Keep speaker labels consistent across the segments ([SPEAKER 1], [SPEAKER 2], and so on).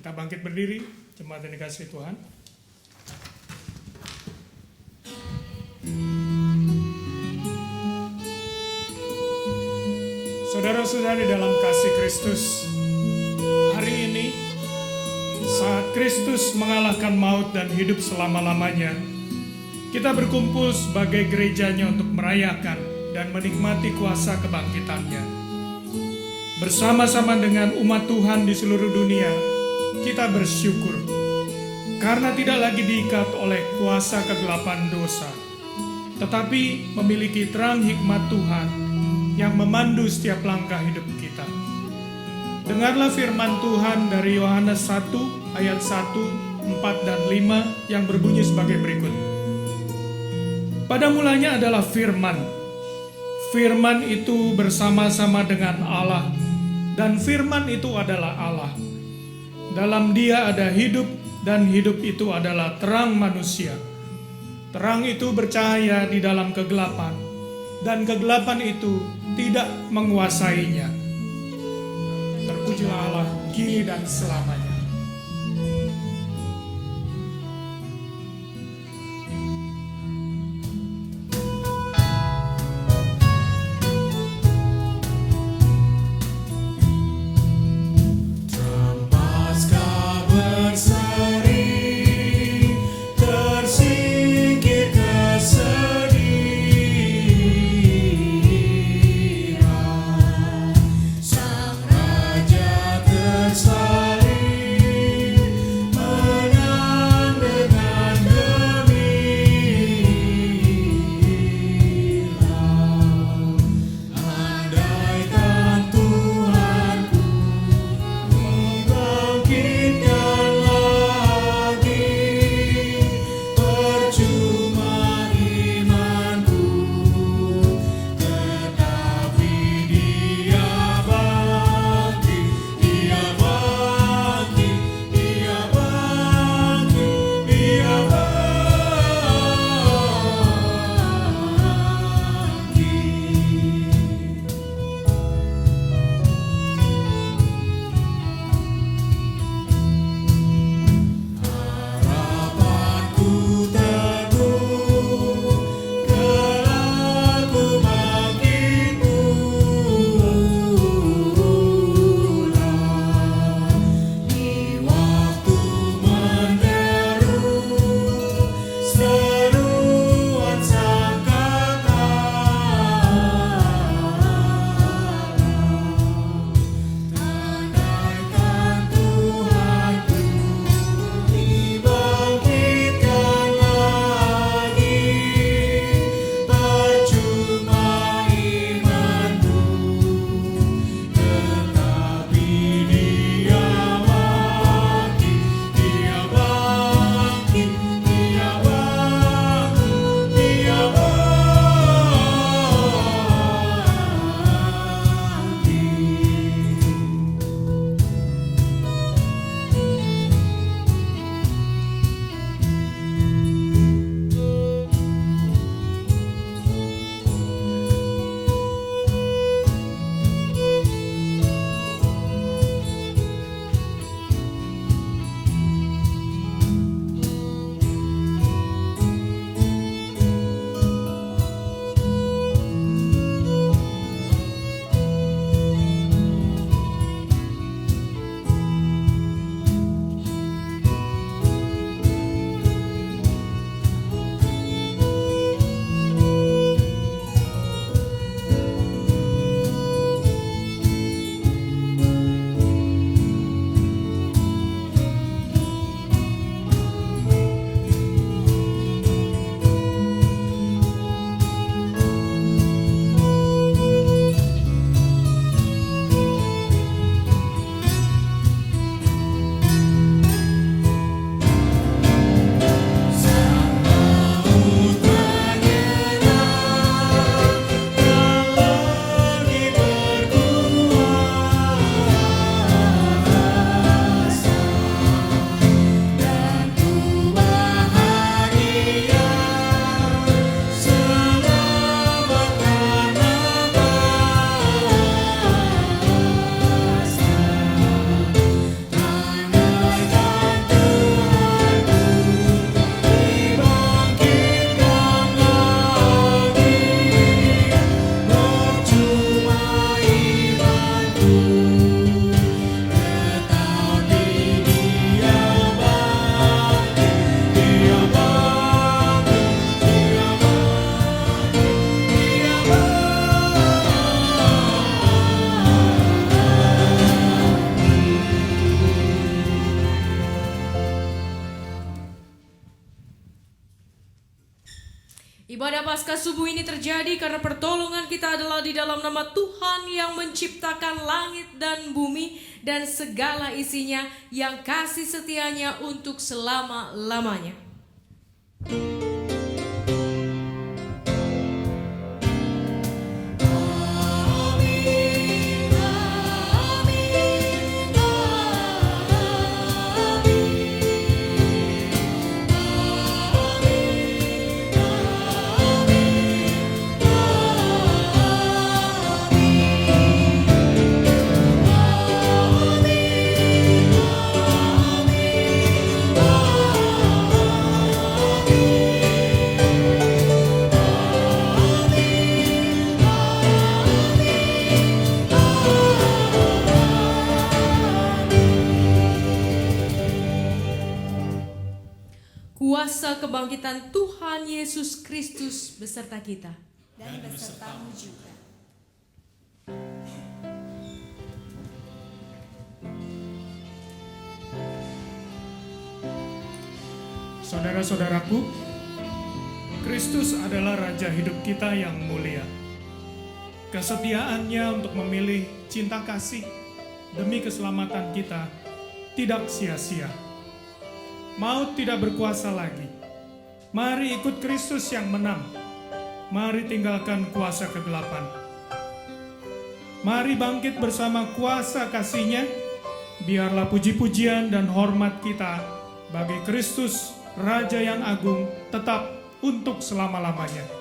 [SPEAKER 1] Kita bangkit berdiri, jemaat yang dikasihi Tuhan. Saudara-saudara di dalam kasih Kristus, hari ini saat Kristus mengalahkan maut dan hidup selama-lamanya, kita berkumpul sebagai gerejanya untuk merayakan dan menikmati kuasa kebangkitannya. Bersama-sama dengan umat Tuhan di seluruh dunia, kita bersyukur karena tidak lagi diikat oleh kuasa kegelapan dosa, tetapi memiliki terang hikmat Tuhan yang memandu setiap langkah hidup kita. Dengarlah firman Tuhan dari Yohanes 1 ayat 1, 4 dan 5 yang berbunyi sebagai berikut. Pada mulanya adalah firman. Firman itu bersama-sama dengan Allah, dan firman itu adalah Allah. Dalam Dia ada hidup, dan hidup itu adalah terang manusia. Terang itu bercahaya di dalam kegelapan, dan kegelapan itu tidak menguasainya. Terpujilah Allah kini dan selamanya.
[SPEAKER 2] Sang Raja tersari subuh ini terjadi karena pertolongan kita adalah di dalam nama Tuhan yang menciptakan langit dan bumi dan segala isinya, yang kasih setianya untuk selama-lamanya. Kuasa kebangkitan Tuhan Yesus Kristus beserta kita
[SPEAKER 3] dan besertamu juga.
[SPEAKER 1] Saudara-saudaraku, Kristus adalah Raja hidup kita yang mulia. Kesetiaannya untuk memilih cinta kasih demi keselamatan kita tidak sia-sia. Maut tidak berkuasa lagi. Mari ikut Kristus yang menang. Mari tinggalkan kuasa kegelapan. Mari bangkit bersama kuasa kasih-Nya. Biarlah puji-pujian dan hormat kita bagi Kristus, Raja yang agung, tetap untuk selama-lamanya.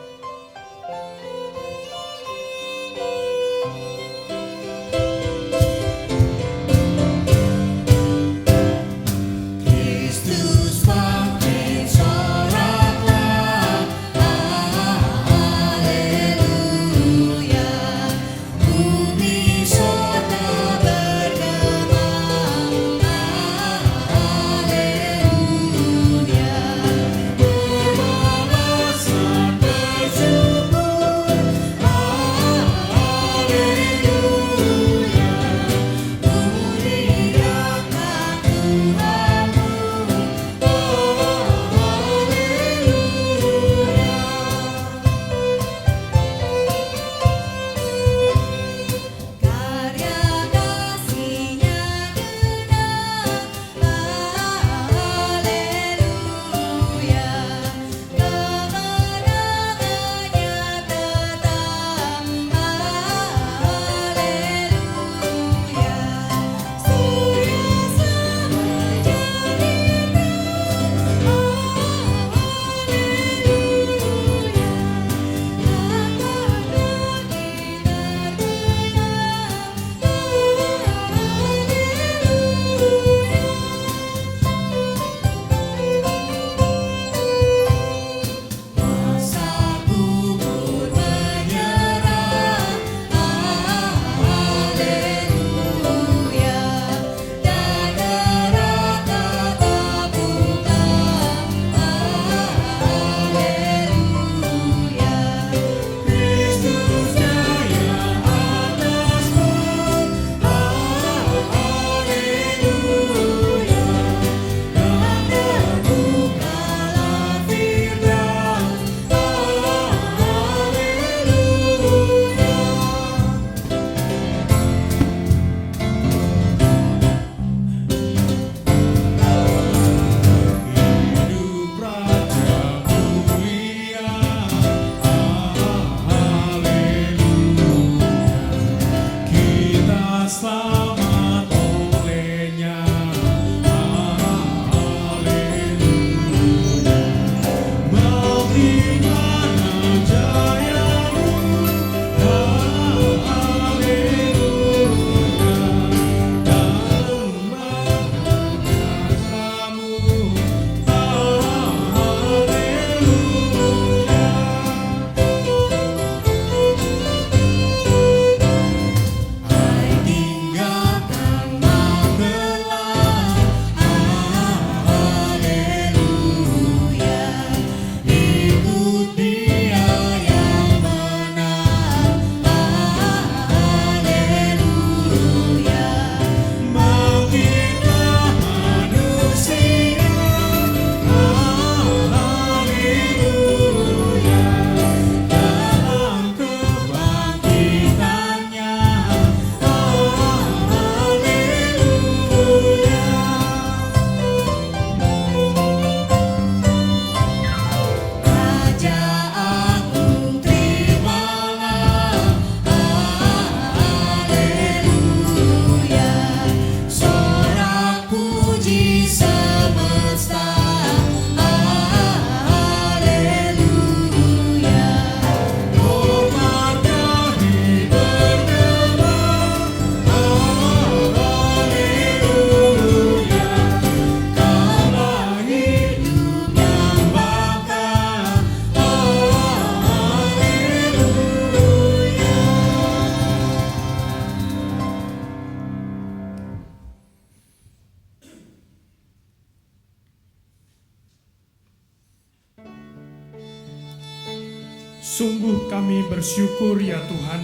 [SPEAKER 1] Sungguh kami bersyukur ya Tuhan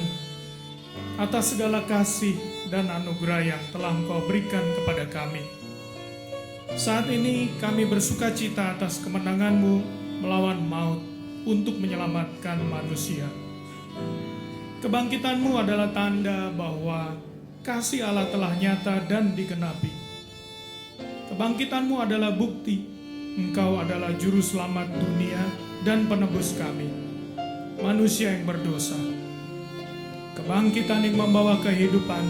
[SPEAKER 1] atas segala kasih dan anugerah yang telah Engkau berikan kepada kami. Saat ini kami bersukacita atas kemenangan-Mu melawan maut untuk menyelamatkan manusia. Kebangkitan-Mu adalah tanda bahwa kasih Allah telah nyata dan digenapi. Kebangkitan-Mu adalah bukti Engkau adalah juru selamat dunia dan penebus kami, manusia yang berdosa. Kebangkitan yang membawa kehidupan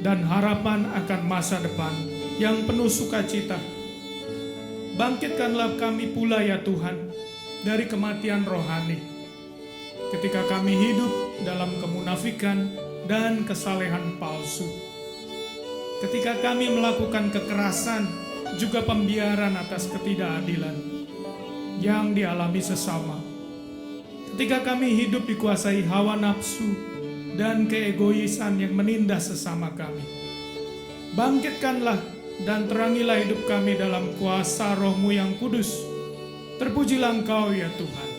[SPEAKER 1] dan harapan akan masa depan yang penuh sukacita. Bangkitkanlah kami pula ya Tuhan dari kematian rohani, ketika kami hidup dalam kemunafikan dan kesalehan palsu. Ketika kami melakukan kekerasan, juga pembiaran atas ketidakadilan yang dialami sesama. Ketika kami hidup dikuasai hawa nafsu dan keegoisan yang menindas sesama kami. Bangkitkanlah dan terangilah hidup kami dalam kuasa Roh-Mu yang kudus. Terpujilah Engkau ya Tuhan.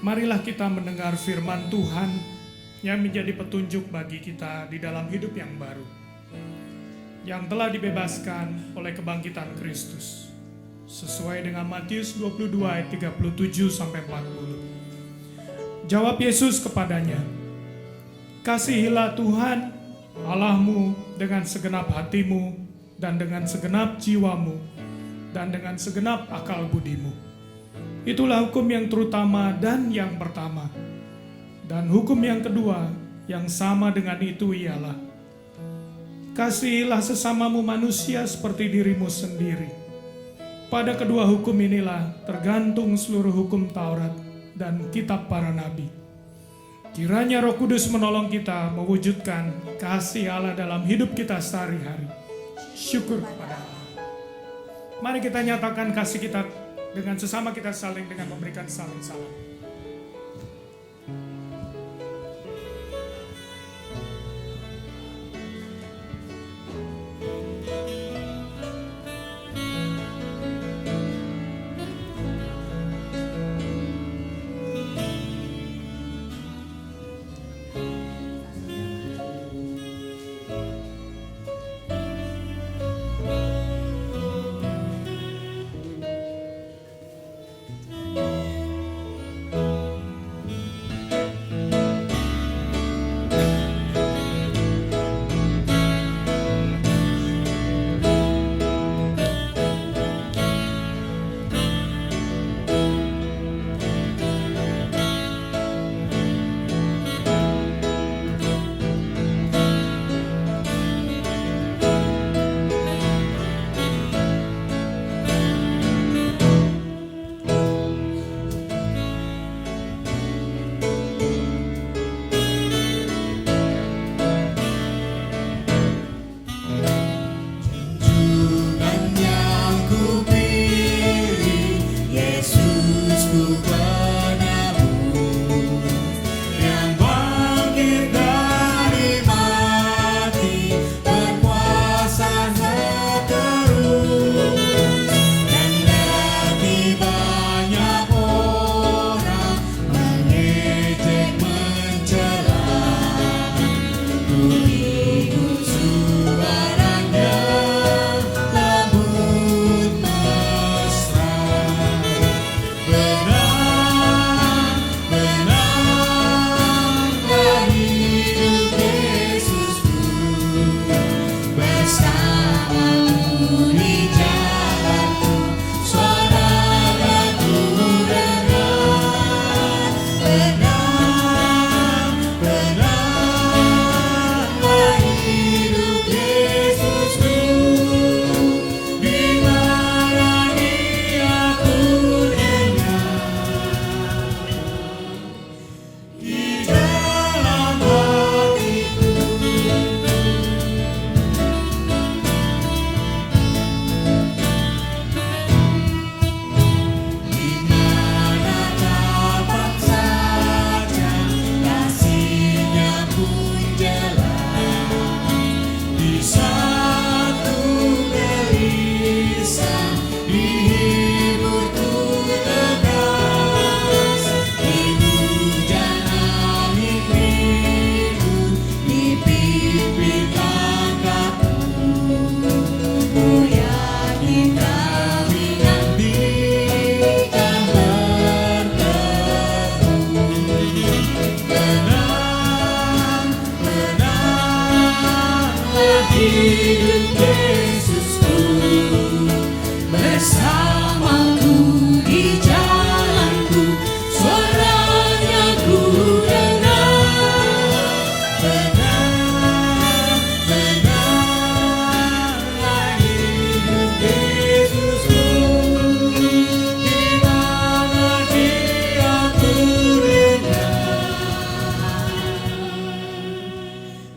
[SPEAKER 1] Marilah kita mendengar firman Tuhan yang menjadi petunjuk bagi kita di dalam hidup yang baru, yang telah dibebaskan oleh kebangkitan Kristus, sesuai dengan Matius 22 ayat 37-40. Jawab Yesus kepadanya, "Kasihilah Tuhan Allahmu dengan segenap hatimu dan dengan segenap jiwamu dan dengan segenap akal budimu. Itulah hukum yang terutama dan yang pertama. Dan hukum yang kedua yang sama dengan itu ialah, kasihilah sesamamu manusia seperti dirimu sendiri. Pada kedua hukum inilah tergantung seluruh hukum Taurat dan kitab para nabi. Kiranya Roh Kudus menolong kita mewujudkan kasih Allah dalam hidup kita sehari-hari. Syukur kepada Allah. Mari kita nyatakan kasih kita dengan sesama kita saling dengan memberikan saling salam.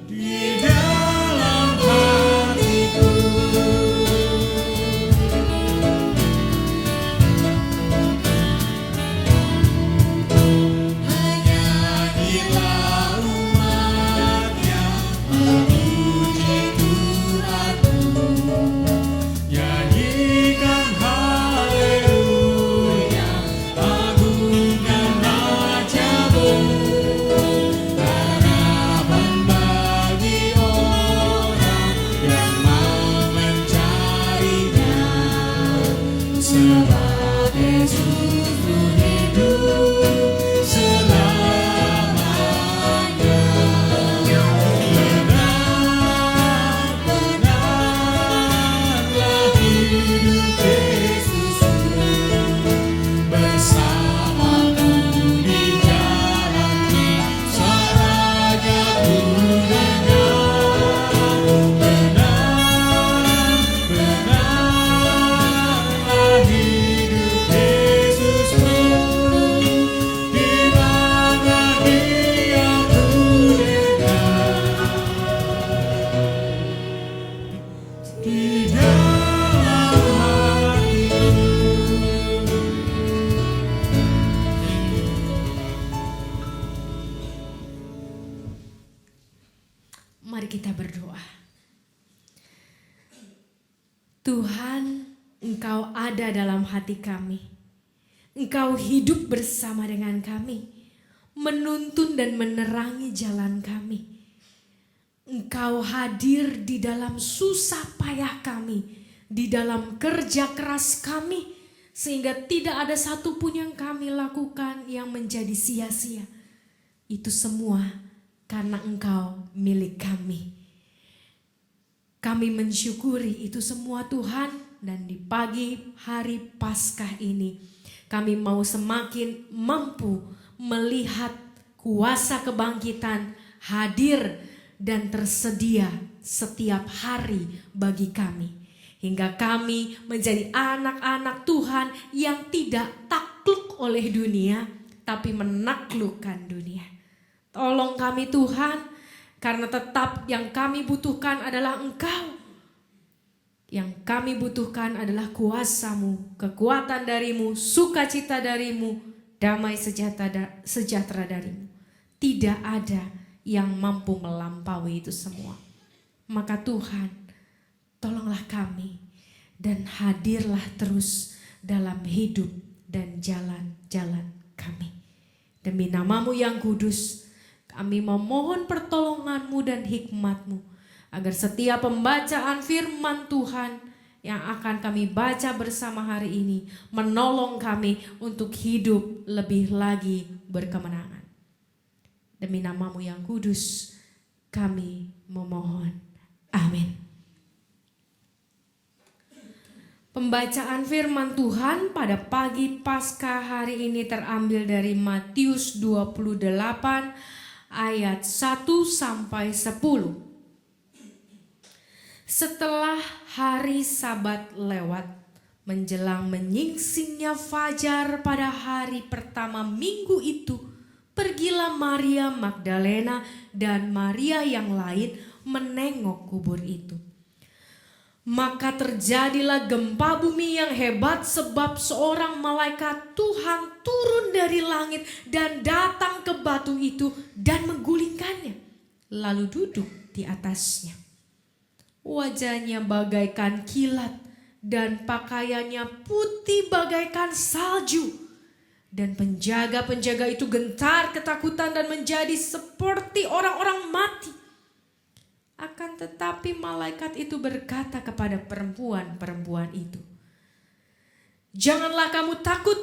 [SPEAKER 4] Di dalam hatiku
[SPEAKER 2] Mari kita berdoa. Tuhan, Engkau ada dalam hati kami. Engkau hidup bersama dengan kami, menuntun dan menerangi jalan kami. Engkau hadir di dalam susah payah kami, di dalam kerja keras kami, sehingga tidak ada satupun yang kami lakukan yang menjadi sia-sia. Itu semua karena Engkau milik kami. Kami mensyukuri itu semua Tuhan, dan di pagi hari Paskah ini kami mau semakin mampu melihat kuasa kebangkitan hadir dan tersedia setiap hari bagi kami. Hingga kami menjadi anak-anak Tuhan yang tidak takluk oleh dunia, tapi menaklukkan dunia. Tolong kami Tuhan, karena tetap yang kami butuhkan adalah Engkau. Yang kami butuhkan adalah kuasa-Mu, kekuatan dari-Mu, sukacita dari-Mu, damai sejahtera dari-Mu. Tidak ada yang mampu melampaui itu semua. Maka Tuhan, tolonglah kami dan hadirlah terus dalam hidup dan jalan-jalan kami. Demi nama-Mu yang kudus, kami memohon pertolongan-Mu dan hikmat-Mu, agar setiap pembacaan firman Tuhan yang akan kami baca bersama hari ini menolong kami untuk hidup lebih lagi berkemenangan. Demi nama-Mu yang kudus, kami memohon. Amin. Pembacaan firman Tuhan pada pagi Paskah hari ini terambil dari Matius 28 ayat 1 sampai 10. Setelah hari Sabat lewat, menjelang menyingsingnya fajar pada hari pertama minggu itu, pergilah Maria Magdalena dan Maria yang lain menengok kubur itu. Maka terjadilah gempa bumi yang hebat, sebab seorang malaikat Tuhan turun dari langit dan datang ke batu itu dan menggulingkannya, lalu duduk di atasnya. Wajahnya bagaikan kilat dan pakaiannya putih bagaikan salju. Dan penjaga-penjaga itu gentar ketakutan dan menjadi seperti orang-orang mati. Akan tetapi malaikat itu berkata kepada perempuan-perempuan itu, "Janganlah kamu takut,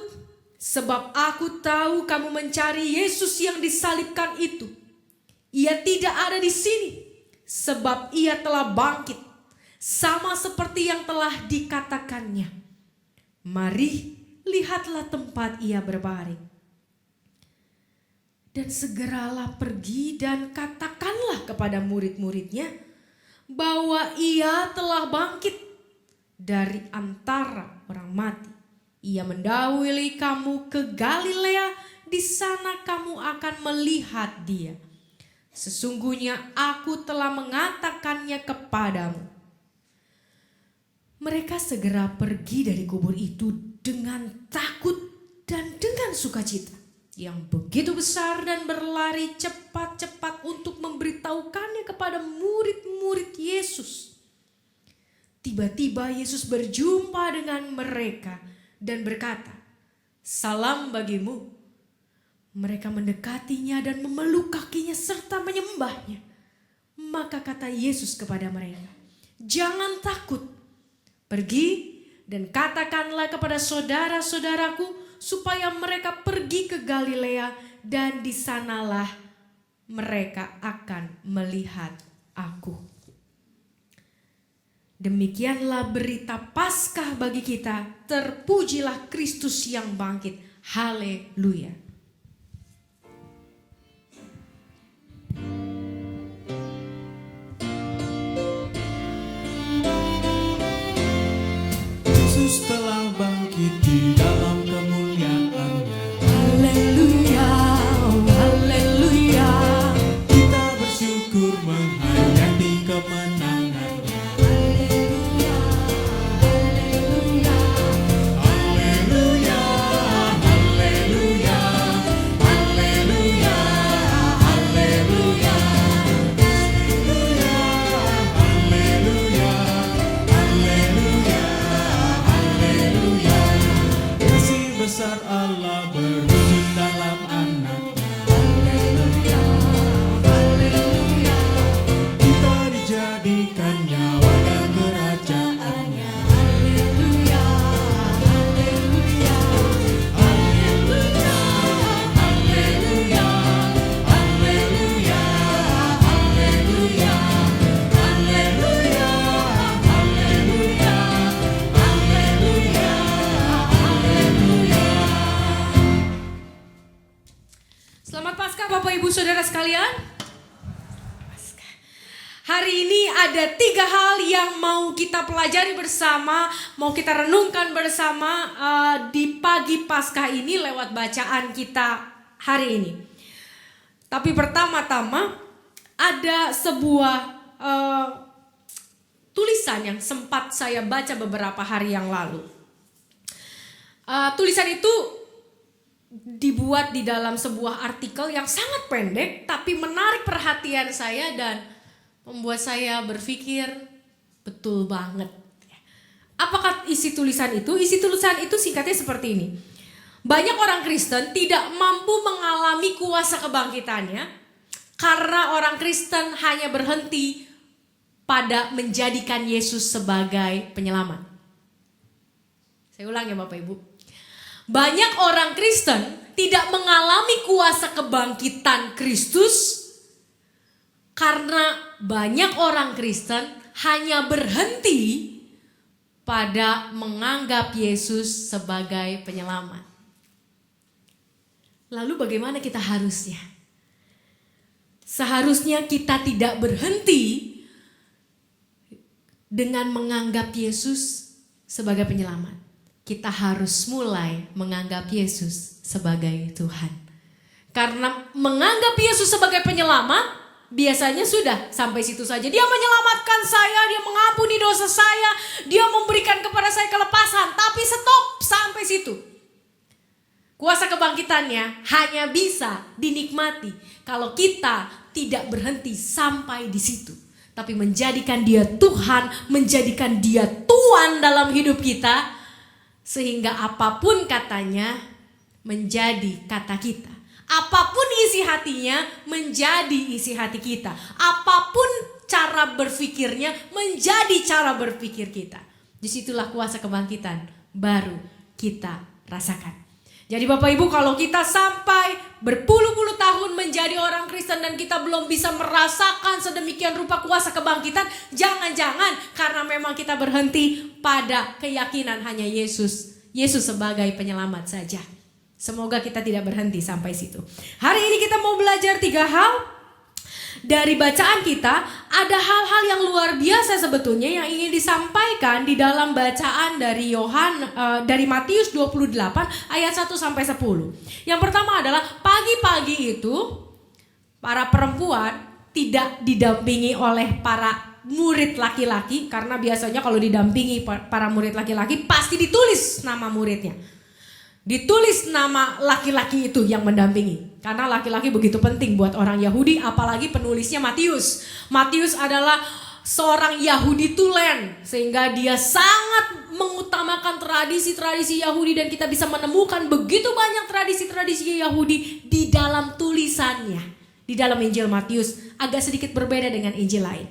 [SPEAKER 2] sebab aku tahu kamu mencari Yesus yang disalibkan itu. Ia tidak ada di sini, sebab ia telah bangkit, sama seperti yang telah dikatakannya. Mari, lihatlah tempat ia berbaring. Dan segeralah pergi dan katakanlah kepada murid-muridnya bahwa ia telah bangkit dari antara orang mati. Ia mendahului kamu ke Galilea, di sana kamu akan melihat dia. Sesungguhnya aku telah mengatakannya kepadamu." Mereka segera pergi dari kubur itu dengan takut dan dengan sukacita yang begitu besar, dan berlari cepat-cepat untuk memberitahukannya kepada murid-murid Yesus. Tiba-tiba Yesus berjumpa dengan mereka dan berkata, "Salam bagimu." Mereka mendekatinya dan memeluk kakinya serta menyembahnya. Maka kata Yesus kepada mereka, "Jangan takut. Pergi dan katakanlah kepada saudara-saudaraku supaya mereka pergi ke Galilea, dan di sanalah mereka akan melihat aku." Demikianlah berita Paskah bagi kita. Terpujilah Kristus yang bangkit. Haleluya.
[SPEAKER 4] Yesus telah bangkit di dalam kemuliaannya.
[SPEAKER 2] Haleluya, oh haleluya.
[SPEAKER 4] Kita bersyukur menghayati kemenangannya.
[SPEAKER 2] Haleluya, haleluya.
[SPEAKER 4] Haleluya, haleluya.
[SPEAKER 2] Hari ini ada 3 hal yang mau kita pelajari bersama, mau kita renungkan bersama di pagi Paskah ini lewat bacaan kita hari ini. Tapi pertama-tama ada sebuah tulisan yang sempat saya baca beberapa hari yang lalu. Tulisan itu dibuat di dalam sebuah artikel yang sangat pendek tapi menarik perhatian saya dan membuat saya berpikir betul banget. Apakah isi tulisan itu? Isi tulisan itu singkatnya seperti ini. Banyak orang Kristen tidak mampu mengalami kuasa kebangkitannya karena orang Kristen hanya berhenti pada menjadikan Yesus sebagai penyelamat. Saya ulang ya Bapak Ibu. Banyak orang Kristen tidak mengalami kuasa kebangkitan Kristus karena banyak orang Kristen hanya berhenti pada menganggap Yesus sebagai penyelamat. Lalu bagaimana kita harusnya? Seharusnya kita tidak berhenti dengan menganggap Yesus sebagai penyelamat. Kita harus mulai menganggap Yesus sebagai Tuhan. Karena menganggap Yesus sebagai penyelamat biasanya sudah sampai situ saja. Dia menyelamatkan saya, dia mengampuni dosa saya, dia memberikan kepada saya kelepasan. Tapi stop sampai situ. Kuasa kebangkitannya hanya bisa dinikmati kalau kita tidak berhenti sampai di situ. Tapi menjadikan dia Tuhan, menjadikan dia Tuan dalam hidup kita. Sehingga apapun katanya menjadi kata kita. Apapun isi hatinya menjadi isi hati kita. Apapun cara berpikirnya menjadi cara berpikir kita. Disitulah kuasa kebangkitan baru kita rasakan. Jadi Bapak Ibu, kalau kita sampai berpuluh-puluh tahun menjadi orang Kristen dan kita belum bisa merasakan sedemikian rupa kuasa kebangkitan, jangan-jangan karena memang kita berhenti pada keyakinan hanya Yesus sebagai penyelamat saja. Semoga kita tidak berhenti sampai situ. Hari ini kita mau belajar 3 hal. Dari bacaan kita ada hal-hal yang luar biasa sebetulnya yang ingin disampaikan di dalam bacaan dari Matius 28 ayat 1 sampai 10. Yang pertama adalah pagi-pagi itu para perempuan tidak didampingi oleh para murid laki-laki, karena biasanya kalau didampingi para murid laki-laki pasti ditulis nama muridnya. Ditulis nama laki-laki itu yang mendampingi. Karena laki-laki begitu penting buat orang Yahudi, apalagi penulisnya Matius. Matius adalah seorang Yahudi tulen, sehingga dia sangat mengutamakan tradisi-tradisi Yahudi dan kita bisa menemukan begitu banyak tradisi-tradisi Yahudi di dalam tulisannya. Di dalam Injil Matius agak sedikit berbeda dengan Injil lain.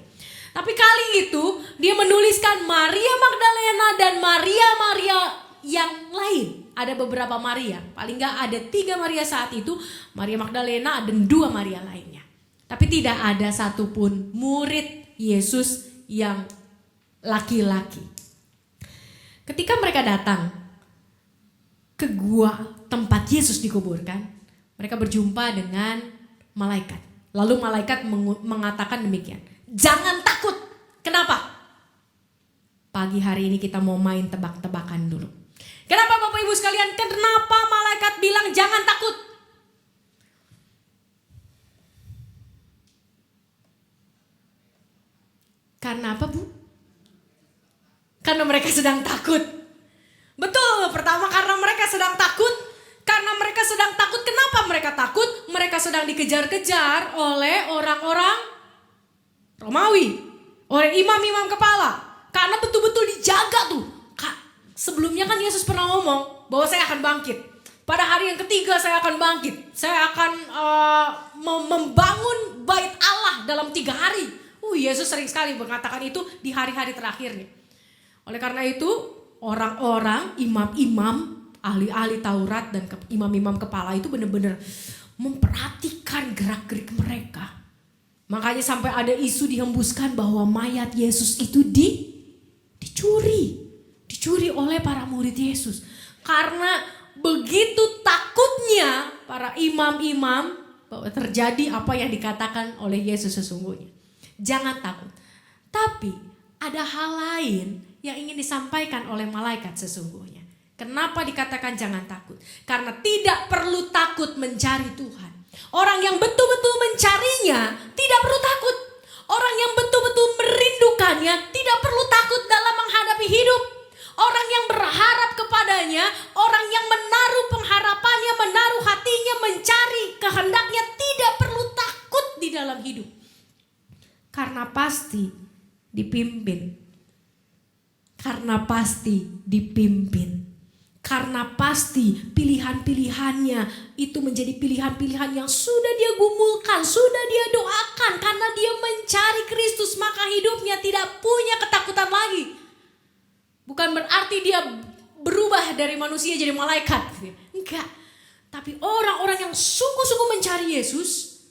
[SPEAKER 2] Tapi kali itu dia menuliskan Maria Magdalena dan Maria yang lain. Ada beberapa Maria, paling gak ada 3 Maria saat itu, Maria Magdalena dan 2 Maria lainnya. Tapi tidak ada satupun murid Yesus yang laki-laki. Ketika mereka datang ke gua tempat Yesus dikuburkan, mereka berjumpa dengan malaikat. Lalu malaikat mengatakan demikian, jangan takut. Kenapa? Pagi hari ini kita mau main tebak-tebakan dulu. Kenapa Bapak Ibu sekalian? Kenapa malaikat bilang jangan takut? Karena apa Bu? Karena mereka sedang takut. Betul, pertama karena mereka sedang takut. Karena mereka sedang takut, kenapa mereka takut? Mereka sedang dikejar-kejar oleh orang-orang Romawi, oleh imam-imam kepala. Karena betul-betul dijaga tuh. Sebelumnya kan Yesus pernah ngomong bahwa saya akan bangkit. Pada hari yang ketiga saya akan bangkit. Saya akan membangun bait Allah dalam 3 hari. Yesus sering sekali mengatakan itu di hari-hari terakhirnya. Oleh karena itu orang-orang, imam-imam, ahli-ahli Taurat dan imam-imam kepala itu benar-benar memperhatikan gerak-gerik mereka. Makanya sampai ada isu dihembuskan bahwa mayat Yesus itu dicuri oleh para murid Yesus. Karena begitu takutnya para imam-imam bahwa terjadi apa yang dikatakan oleh Yesus sesungguhnya. Jangan takut. Tapi ada hal lain yang ingin disampaikan oleh malaikat sesungguhnya. Kenapa dikatakan jangan takut? Karena tidak perlu takut mencari Tuhan. Orang yang betul-betul mencarinya tidak perlu takut. Orang yang betul-betul merindukannya tidak perlu takut dalam menghadapi hidup. Orang yang berharap kepadanya, orang yang menaruh pengharapannya, menaruh hatinya, mencari kehendaknya tidak perlu takut di dalam hidup. Karena pasti dipimpin. Karena pasti dipimpin. Karena pasti pilihan-pilihannya itu menjadi pilihan-pilihan yang sudah dia gumulkan, sudah dia doakan. Karena dia mencari Kristus, maka hidupnya tidak punya ketakutan lagi. Bukan berarti dia berubah dari manusia jadi malaikat. Enggak. Tapi orang-orang yang sungguh-sungguh mencari Yesus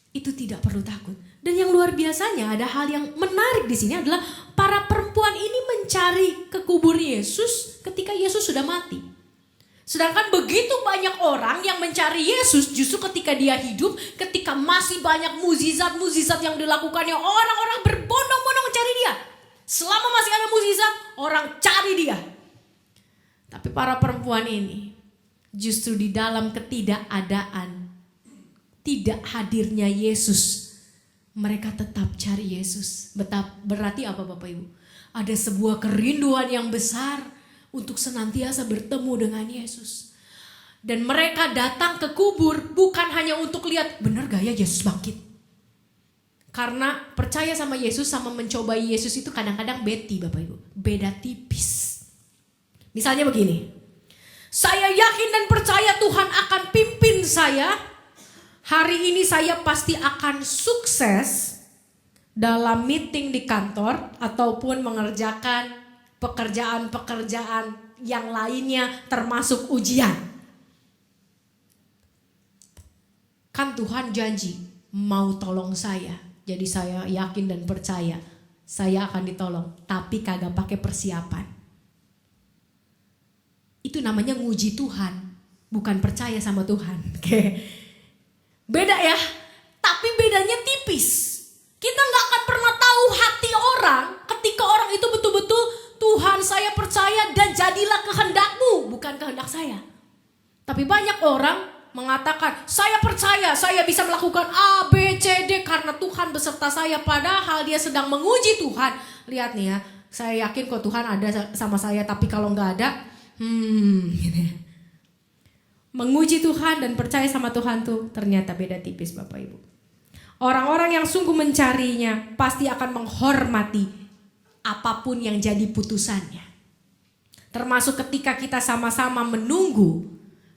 [SPEAKER 2] itu tidak perlu takut. Dan yang luar biasanya ada hal yang menarik di sini adalah para perempuan ini mencari ke kubur Yesus ketika Yesus sudah mati. Sedangkan begitu banyak orang yang mencari Yesus justru ketika dia hidup, ketika masih banyak mukjizat-mukjizat yang dilakukannya, orang-orang berbondong-bondong mencari dia. Selama masih ada mukjizat, orang cari dia. Tapi para perempuan ini justru di dalam ketidakadaan, tidak hadirnya Yesus, mereka tetap cari Yesus. Berarti apa Bapak Ibu? Ada sebuah kerinduan yang besar untuk senantiasa bertemu dengan Yesus. Dan mereka datang ke kubur bukan hanya untuk lihat benar gak ya Yesus bangkit. Karena percaya sama Yesus sama mencobai Yesus itu kadang-kadang Bapak Ibu. Beda tipis. Misalnya begini. Saya yakin dan percaya Tuhan akan pimpin saya. Hari ini saya pasti akan sukses dalam meeting di kantor ataupun mengerjakan pekerjaan-pekerjaan yang lainnya termasuk ujian. Kan Tuhan janji mau tolong saya. Jadi saya yakin dan percaya saya akan ditolong. Tapi kagak pakai persiapan. Itu namanya nguji Tuhan. Bukan percaya sama Tuhan. Oke. Beda ya, tapi bedanya tipis. Kita gak akan pernah tahu hati orang ketika orang itu betul-betul Tuhan saya percaya dan jadilah kehendakmu, bukan kehendak saya. Tapi banyak orang mengatakan saya percaya saya bisa melakukan A, B, C, D karena Tuhan beserta saya. Padahal dia sedang menguji Tuhan. Lihat nih ya, saya yakin kok Tuhan ada sama saya, tapi kalau gak ada, gitu ya. Menguji Tuhan dan percaya sama Tuhan tuh ternyata beda tipis Bapak Ibu. Orang-orang yang sungguh mencarinya pasti akan menghormati apapun yang jadi putusannya. Termasuk ketika kita sama-sama menunggu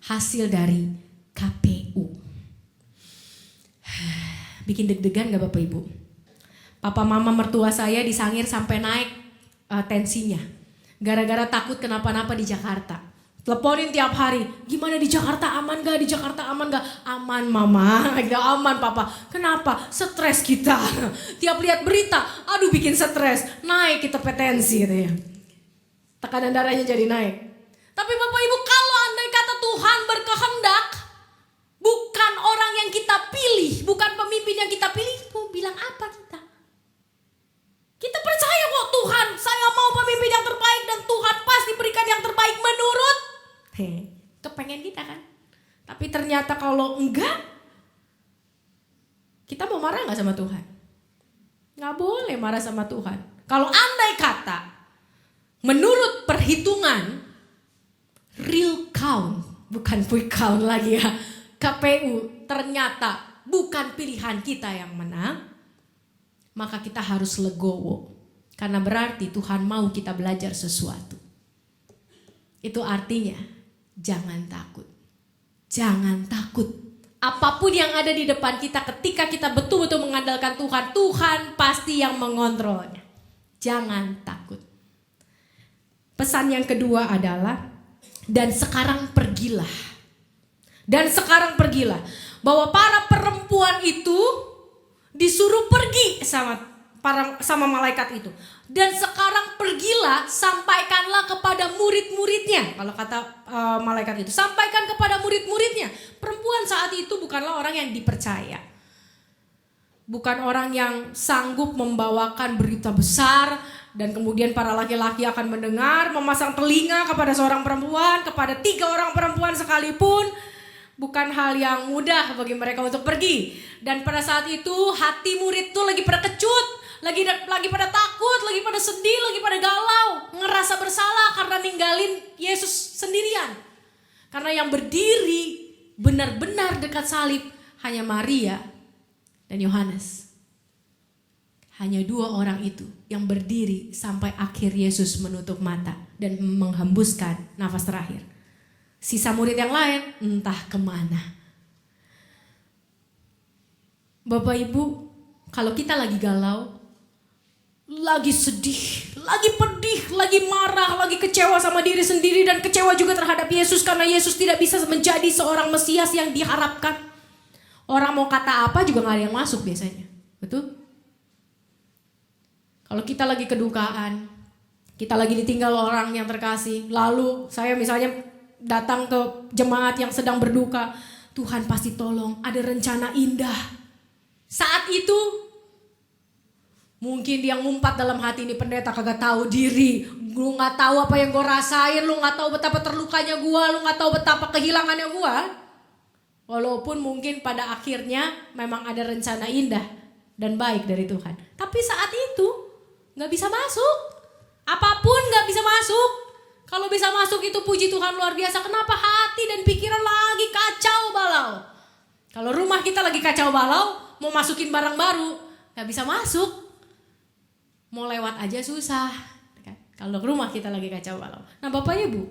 [SPEAKER 2] hasil dari KPU. Bikin deg-degan gak Bapak Ibu? Papa mama mertua saya disangir sampai naik tensinya. Gara-gara takut kenapa-napa di Jakarta. Teleponin tiap hari, gimana di Jakarta aman gak? Di Jakarta aman gak? Aman mama, gak aman papa. Kenapa? Stres kita. Tiap lihat berita, aduh bikin stres. Naik kita petensi gitu ya. Tekanan darahnya jadi naik. Tapi Bapak Ibu kalau andai kata Tuhan berkehendak, bukan orang yang kita pilih, bukan pemimpin yang kita pilih, mau bilang apa kita? Kita percaya kok Tuhan, saya mau pemimpin yang terbaik dan Tuhan pasti berikan yang terbaik menurut kepengen kita kan. Tapi ternyata kalau enggak, kita mau marah gak sama Tuhan? Gak boleh marah sama Tuhan. Kalau andai kata, menurut perhitungan, real count, bukan quick count lagi ya, KPU ternyata bukan pilihan kita yang menang, maka kita harus legowo. Karena berarti Tuhan mau kita belajar sesuatu. Itu artinya jangan takut. Jangan takut. Apapun yang ada di depan kita ketika kita betul-betul mengandalkan Tuhan, Tuhan pasti yang mengontrolnya. Jangan takut. Pesan yang kedua adalah dan sekarang pergilah. Dan sekarang pergilah. Bahwa para perempuan itu disuruh pergi sama malaikat itu. Dan sekarang pergilah, sampaikanlah kepada murid-muridnya. Kalau kata malaikat itu, sampaikan kepada murid-muridnya. Perempuan saat itu bukanlah orang yang dipercaya. bukan orang yang sanggup membawakan berita besar dan kemudian para laki-laki akan mendengar, memasang telinga kepada seorang perempuan, kepada 3 orang perempuan sekalipun. Bukan hal yang mudah bagi mereka untuk pergi. Dan pada saat itu hati murid tuh lagi pada kecut, lagi pada takut, lagi pada sedih, lagi pada galau, ngerasa bersalah karena ninggalin Yesus sendirian. Karena yang berdiri benar-benar dekat salib hanya Maria dan Yohanes. Hanya 2 orang itu yang berdiri sampai akhir Yesus menutup mata dan menghembuskan nafas terakhir. Sisa murid yang lain entah kemana. Bapak Ibu, kalau kita lagi galau, lagi sedih, lagi pedih, lagi marah, lagi kecewa sama diri sendiri dan kecewa juga terhadap Yesus karena Yesus tidak bisa menjadi seorang Mesias yang diharapkan. Orang mau kata apa juga gak ada yang masuk biasanya. Betul? Kalau kita lagi kedukaan, kita lagi ditinggal orang yang terkasih, lalu saya misalnya datang ke jemaat yang sedang berduka, Tuhan pasti tolong, ada rencana indah. Saat itu mungkin dia ngumpat dalam hati, ini pendeta kagak tahu diri, lu nggak tahu apa yang gue rasain, lu nggak tahu betapa terlukanya gue, lu nggak tahu betapa kehilangannya gue. Walaupun mungkin pada akhirnya memang ada rencana indah dan baik dari Tuhan, tapi saat itu nggak bisa masuk, apapun nggak bisa masuk. Kalau bisa masuk itu puji Tuhan luar biasa. Kenapa hati dan pikiran lagi kacau balau? Kalau rumah kita lagi kacau balau, mau masukin barang baru nggak bisa masuk. Mau lewat aja susah. Kalau rumah kita lagi kacau balau. Nah Bapak Ibu,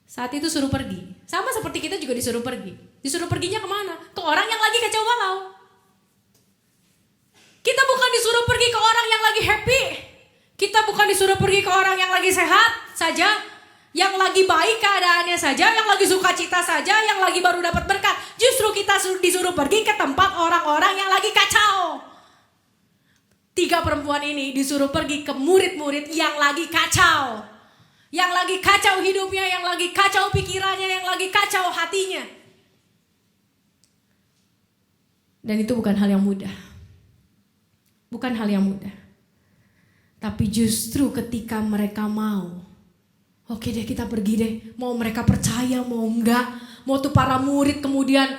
[SPEAKER 2] saat itu suruh pergi. Sama seperti kita juga disuruh pergi. Disuruh perginya kemana? Ke orang yang lagi kacau balau. Kita bukan disuruh pergi ke orang yang lagi happy. Kita bukan disuruh pergi ke orang yang lagi sehat saja, yang lagi baik keadaannya saja, yang lagi sukacita saja, yang lagi baru dapat berkat. Justru kita disuruh pergi ke tempat orang-orang yang lagi kacau. 3 perempuan ini disuruh pergi ke murid-murid yang lagi kacau. Yang lagi kacau hidupnya, yang lagi kacau pikirannya, yang lagi kacau hatinya. Dan itu bukan hal yang mudah. Bukan hal yang mudah. Tapi justru ketika mereka mau, oke deh kita pergi deh, mau mereka percaya mau enggak, mau tuh para murid kemudian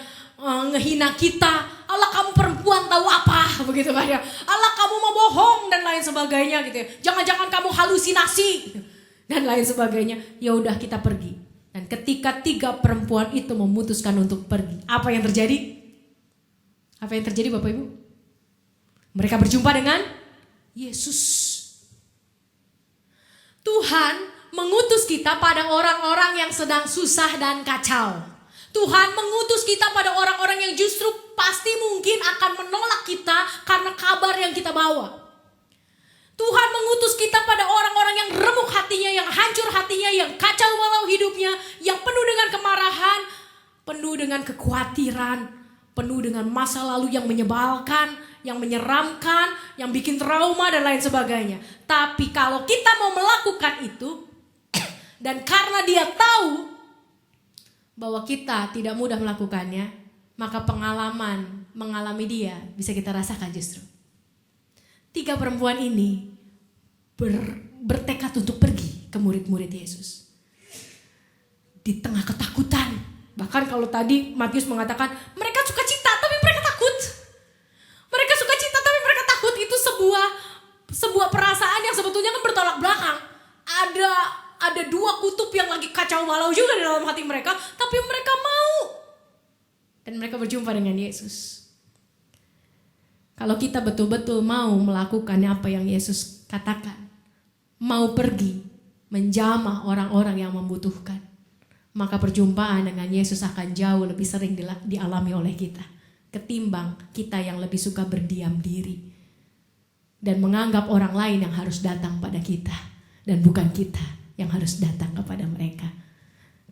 [SPEAKER 2] ngehina kita, Allah kamu perempuan tahu apa, begitu kan ya, Allah kamu mau bohong dan lain sebagainya gitu ya, jangan-jangan kamu halusinasi dan lain sebagainya. Ya udah kita pergi. Dan ketika 3 perempuan itu memutuskan untuk pergi, apa yang terjadi? Apa yang terjadi Bapak Ibu? Mereka berjumpa dengan Yesus. Tuhan mengutus kita pada orang-orang yang sedang susah dan kacau. Tuhan mengutus kita pada orang-orang yang justru pasti mungkin akan menolak kita karena kabar yang kita bawa. Tuhan mengutus kita pada orang-orang yang remuk hatinya, yang hancur hatinya, yang kacau balau hidupnya, yang penuh dengan kemarahan, penuh dengan kekhawatiran, penuh dengan masa lalu yang menyebalkan, yang menyeramkan, yang bikin trauma dan lain sebagainya. Tapi kalau kita mau melakukan itu, dan karena dia tahu bahwa kita tidak mudah melakukannya, maka pengalaman mengalami dia bisa kita rasakan justru. 3 perempuan ini bertekad untuk pergi ke murid-murid Yesus. Di tengah ketakutan. Bahkan kalau tadi Matius mengatakan mereka sukacita tapi mereka takut. Mereka sukacita tapi mereka takut. Itu sebuah perasaan yang sebetulnya kan bertolak belakang. Ada 2 kutub yang lagi kacau balau juga di dalam hati mereka, tapi mereka mau. Dan mereka berjumpa dengan Yesus. Kalau kita betul-betul mau melakukan apa yang Yesus katakan, mau pergi menjamah orang-orang yang membutuhkan, maka perjumpaan dengan Yesus akan jauh lebih sering dialami oleh kita ketimbang kita yang lebih suka berdiam diri dan menganggap orang lain yang harus datang pada kita dan bukan kita yang harus datang kepada mereka.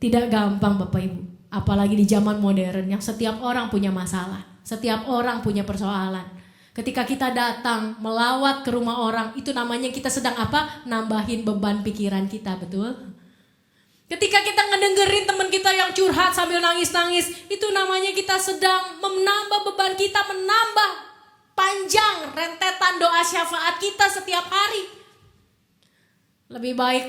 [SPEAKER 2] Tidak gampang Bapak Ibu, apalagi di zaman modern yang setiap orang punya masalah, setiap orang punya persoalan. Ketika kita datang melawat ke rumah orang, itu namanya kita sedang apa? Nambahin beban pikiran kita, betul? Ketika kita ngedengerin teman kita yang curhat sambil nangis-nangis, itu namanya kita sedang menambah beban kita, menambah rentetan doa syafaat kita setiap hari. Lebih baik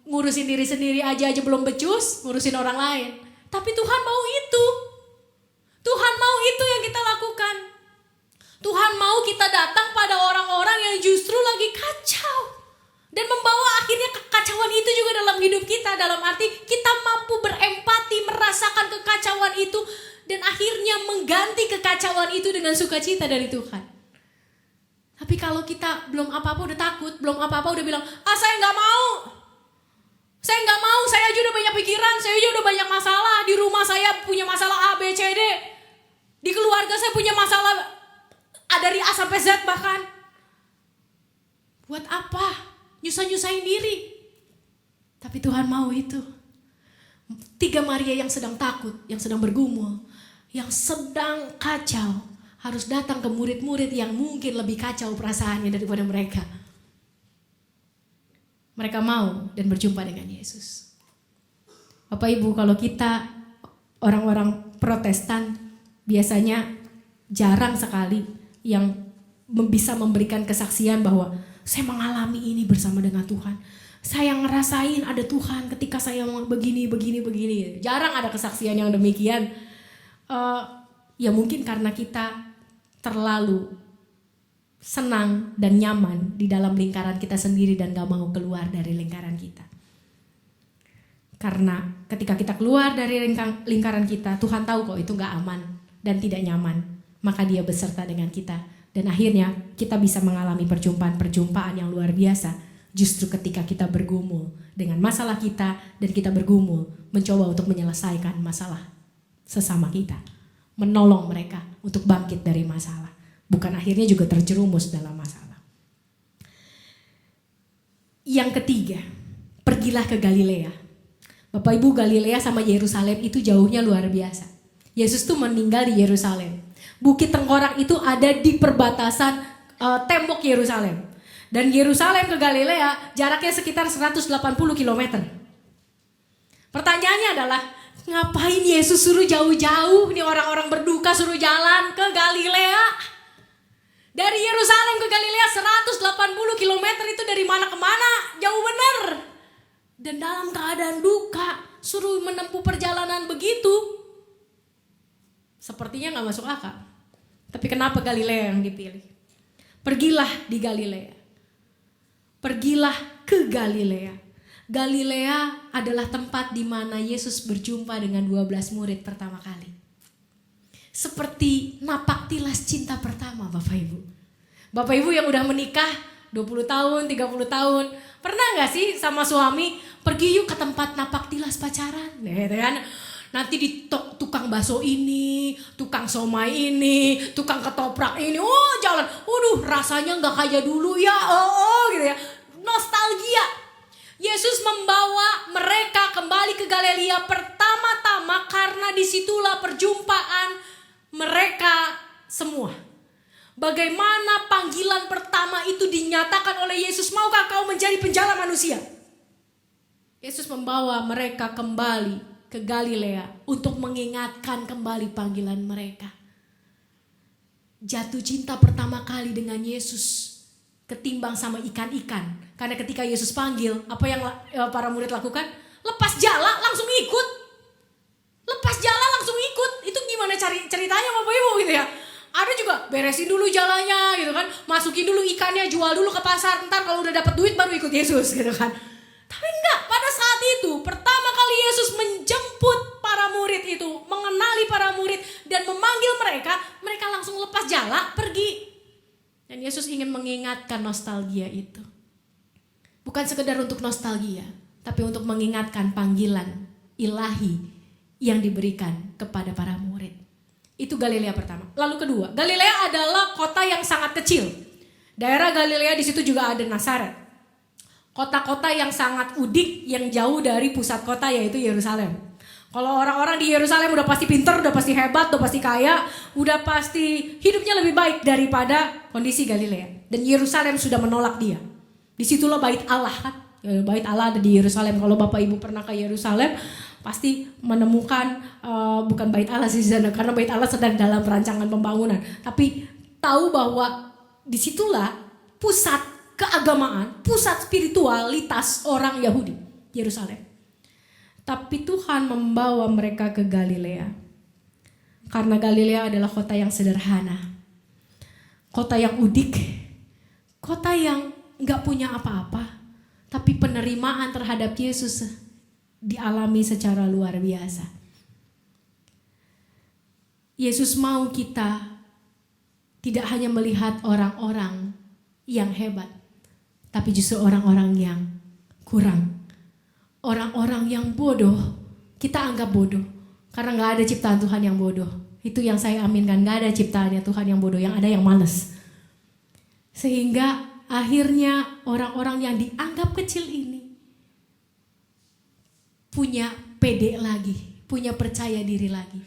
[SPEAKER 2] ngurusin diri sendiri aja belum becus, ngurusin orang lain. Tapi Tuhan mau itu. Tuhan mau itu yang kita lakukan. Tuhan mau kita datang pada orang-orang yang justru lagi kacau. Dan membawa akhirnya kekacauan itu juga dalam hidup kita. Dalam arti kita mampu berempati, merasakan kekacauan itu. Dan akhirnya mengganti kekacauan itu dengan sukacita dari Tuhan. Tapi kalau kita belum apa-apa udah takut, belum apa-apa udah bilang, saya gak mau. Saya gak mau, saya aja udah banyak pikiran, saya aja udah banyak masalah. Di rumah saya punya masalah A, B, C, D. Di keluarga saya punya masalah dari A sampai Z bahkan. Buat apa? Nyusah-nyusahin diri. Tapi Tuhan mau itu. 3 Maria yang sedang takut, yang sedang bergumul, yang sedang kacau, harus datang ke murid-murid yang mungkin lebih kacau perasaannya daripada mereka. Mereka mau dan berjumpa dengan Yesus. Bapak Ibu, kalau kita orang-orang Protestan biasanya jarang sekali yang bisa memberikan kesaksian bahwa saya mengalami ini bersama dengan Tuhan. Saya ngerasain ada Tuhan ketika saya begini. Jarang ada kesaksian yang demikian. Ya mungkin karena kita terlalu senang dan nyaman di dalam lingkaran kita sendiri dan gak mau keluar dari lingkaran kita. Karena ketika kita keluar dari lingkaran kita, Tuhan tahu kok itu gak aman dan tidak nyaman. Maka Dia beserta dengan kita. Dan akhirnya kita bisa mengalami perjumpaan-perjumpaan yang luar biasa. Justru ketika kita bergumul dengan masalah kita dan kita bergumul mencoba untuk menyelesaikan masalah sesama kita. Menolong mereka untuk bangkit dari masalah. Bukan akhirnya juga terjerumus dalam masalah. Yang ketiga, pergilah ke Galilea. Bapak Ibu, Galilea sama Yerusalem itu jauhnya luar biasa. Yesus tuh meninggal di Yerusalem. Bukit Tengkorak itu ada di perbatasan tembok Yerusalem. Dan Yerusalem ke Galilea jaraknya sekitar 180 km. Pertanyaannya adalah, ngapain Yesus suruh jauh-jauh? Nih orang-orang berduka suruh jalan ke Galilea. Dari Yerusalem ke Galilea 180 km itu dari mana ke mana? Jauh bener. Dan dalam keadaan duka suruh menempuh perjalanan begitu. Sepertinya gak masuk akal. Tapi kenapa Galilea yang dipilih? Pergilah di Galilea. Pergilah ke Galilea. Galilea adalah tempat di mana Yesus berjumpa dengan 12 murid pertama kali. Seperti napak tilas cinta pertama, Bapak Ibu. Bapak Ibu yang udah menikah 20 tahun, 30 tahun. Pernah gak sih sama suami pergi yuk ke tempat napak tilas pacaran? Gitu kan? Nanti di tukang bakso ini, tukang somai ini, tukang ketoprak ini, jalan, rasanya nggak kayak dulu ya, gitu ya, nostalgia. Yesus membawa mereka kembali ke Galilea pertama-tama karena disitulah perjumpaan mereka semua. Bagaimana panggilan pertama itu dinyatakan oleh Yesus, maukah kau menjadi penjala manusia? Yesus membawa mereka kembali ke Galilea untuk mengingatkan kembali panggilan mereka. Jatuh cinta pertama kali dengan Yesus ketimbang sama ikan-ikan. Karena ketika Yesus panggil, apa yang para murid lakukan? Lepas jala langsung ikut. Lepas jala langsung ikut. Itu gimana ceritanya Bapak Ibu gitu ya? Ada juga beresin dulu jalannya gitu kan. Masukin dulu ikannya, jual dulu ke pasar. Ntar kalau udah dapat duit baru ikut Yesus gitu kan. Tapi enggak, pada saat itu pertama kali Yesus menjemput para murid itu, mengenali para murid dan memanggil mereka, mereka langsung lepas jala pergi. Dan Yesus ingin mengingatkan nostalgia itu. Bukan sekedar untuk nostalgia, tapi untuk mengingatkan panggilan ilahi yang diberikan kepada para murid. Itu Galilea pertama. Lalu kedua, Galilea adalah kota yang sangat kecil. Daerah Galilea di situ juga ada Nazaret. Kota-kota yang sangat udik, yang jauh dari pusat kota yaitu Yerusalem. Kalau orang-orang di Yerusalem udah pasti pinter, udah pasti hebat, udah pasti kaya, udah pasti hidupnya lebih baik daripada kondisi Galilea. Dan Yerusalem sudah menolak dia. Disitulah bait Allah kan. Ya, bait Allah ada di Yerusalem. Kalau Bapak Ibu pernah ke Yerusalem, pasti menemukan bukan bait Allah sih di sana, karena bait Allah sedang dalam perancangan pembangunan. Tapi tahu bahwa disitulah pusat keagamaan, pusat spiritualitas orang Yahudi, Yerusalem. Tapi Tuhan membawa mereka ke Galilea. Karena Galilea adalah kota yang sederhana, kota yang udik, kota yang gak punya apa-apa. Tapi penerimaan terhadap Yesus dialami secara luar biasa. Yesus mau kita tidak hanya melihat orang-orang yang hebat, tapi justru orang-orang yang kurang. Orang-orang yang bodoh, kita anggap bodoh. Karena gak ada ciptaan Tuhan yang bodoh. Itu yang saya aminkan, gak ada ciptaannya Tuhan yang bodoh, yang ada yang malas. Sehingga akhirnya orang-orang yang dianggap kecil ini punya pede lagi, punya percaya diri lagi.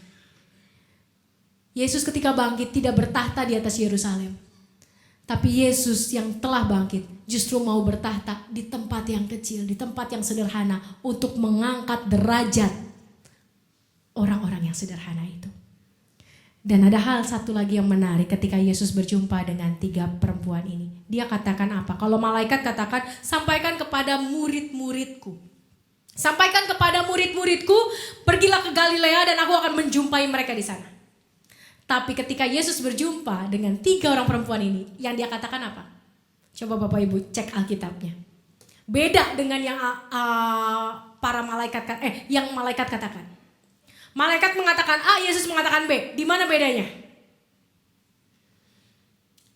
[SPEAKER 2] Yesus ketika bangkit tidak bertahta di atas Yerusalem. Tapi Yesus yang telah bangkit justru mau bertahta di tempat yang kecil, di tempat yang sederhana untuk mengangkat derajat orang-orang yang sederhana itu. Dan ada hal satu lagi yang menarik ketika Yesus berjumpa dengan 3 perempuan ini. Dia katakan apa? Kalau malaikat katakan, sampaikan kepada murid-muridku. Sampaikan kepada murid-muridku, pergilah ke Galilea dan aku akan menjumpai mereka di sana. Tapi ketika Yesus berjumpa dengan 3 orang perempuan ini, yang dia katakan apa? Coba Bapak Ibu cek Alkitabnya. Beda dengan yang yang malaikat katakan. Malaikat mengatakan A, Yesus mengatakan B. Di mana bedanya?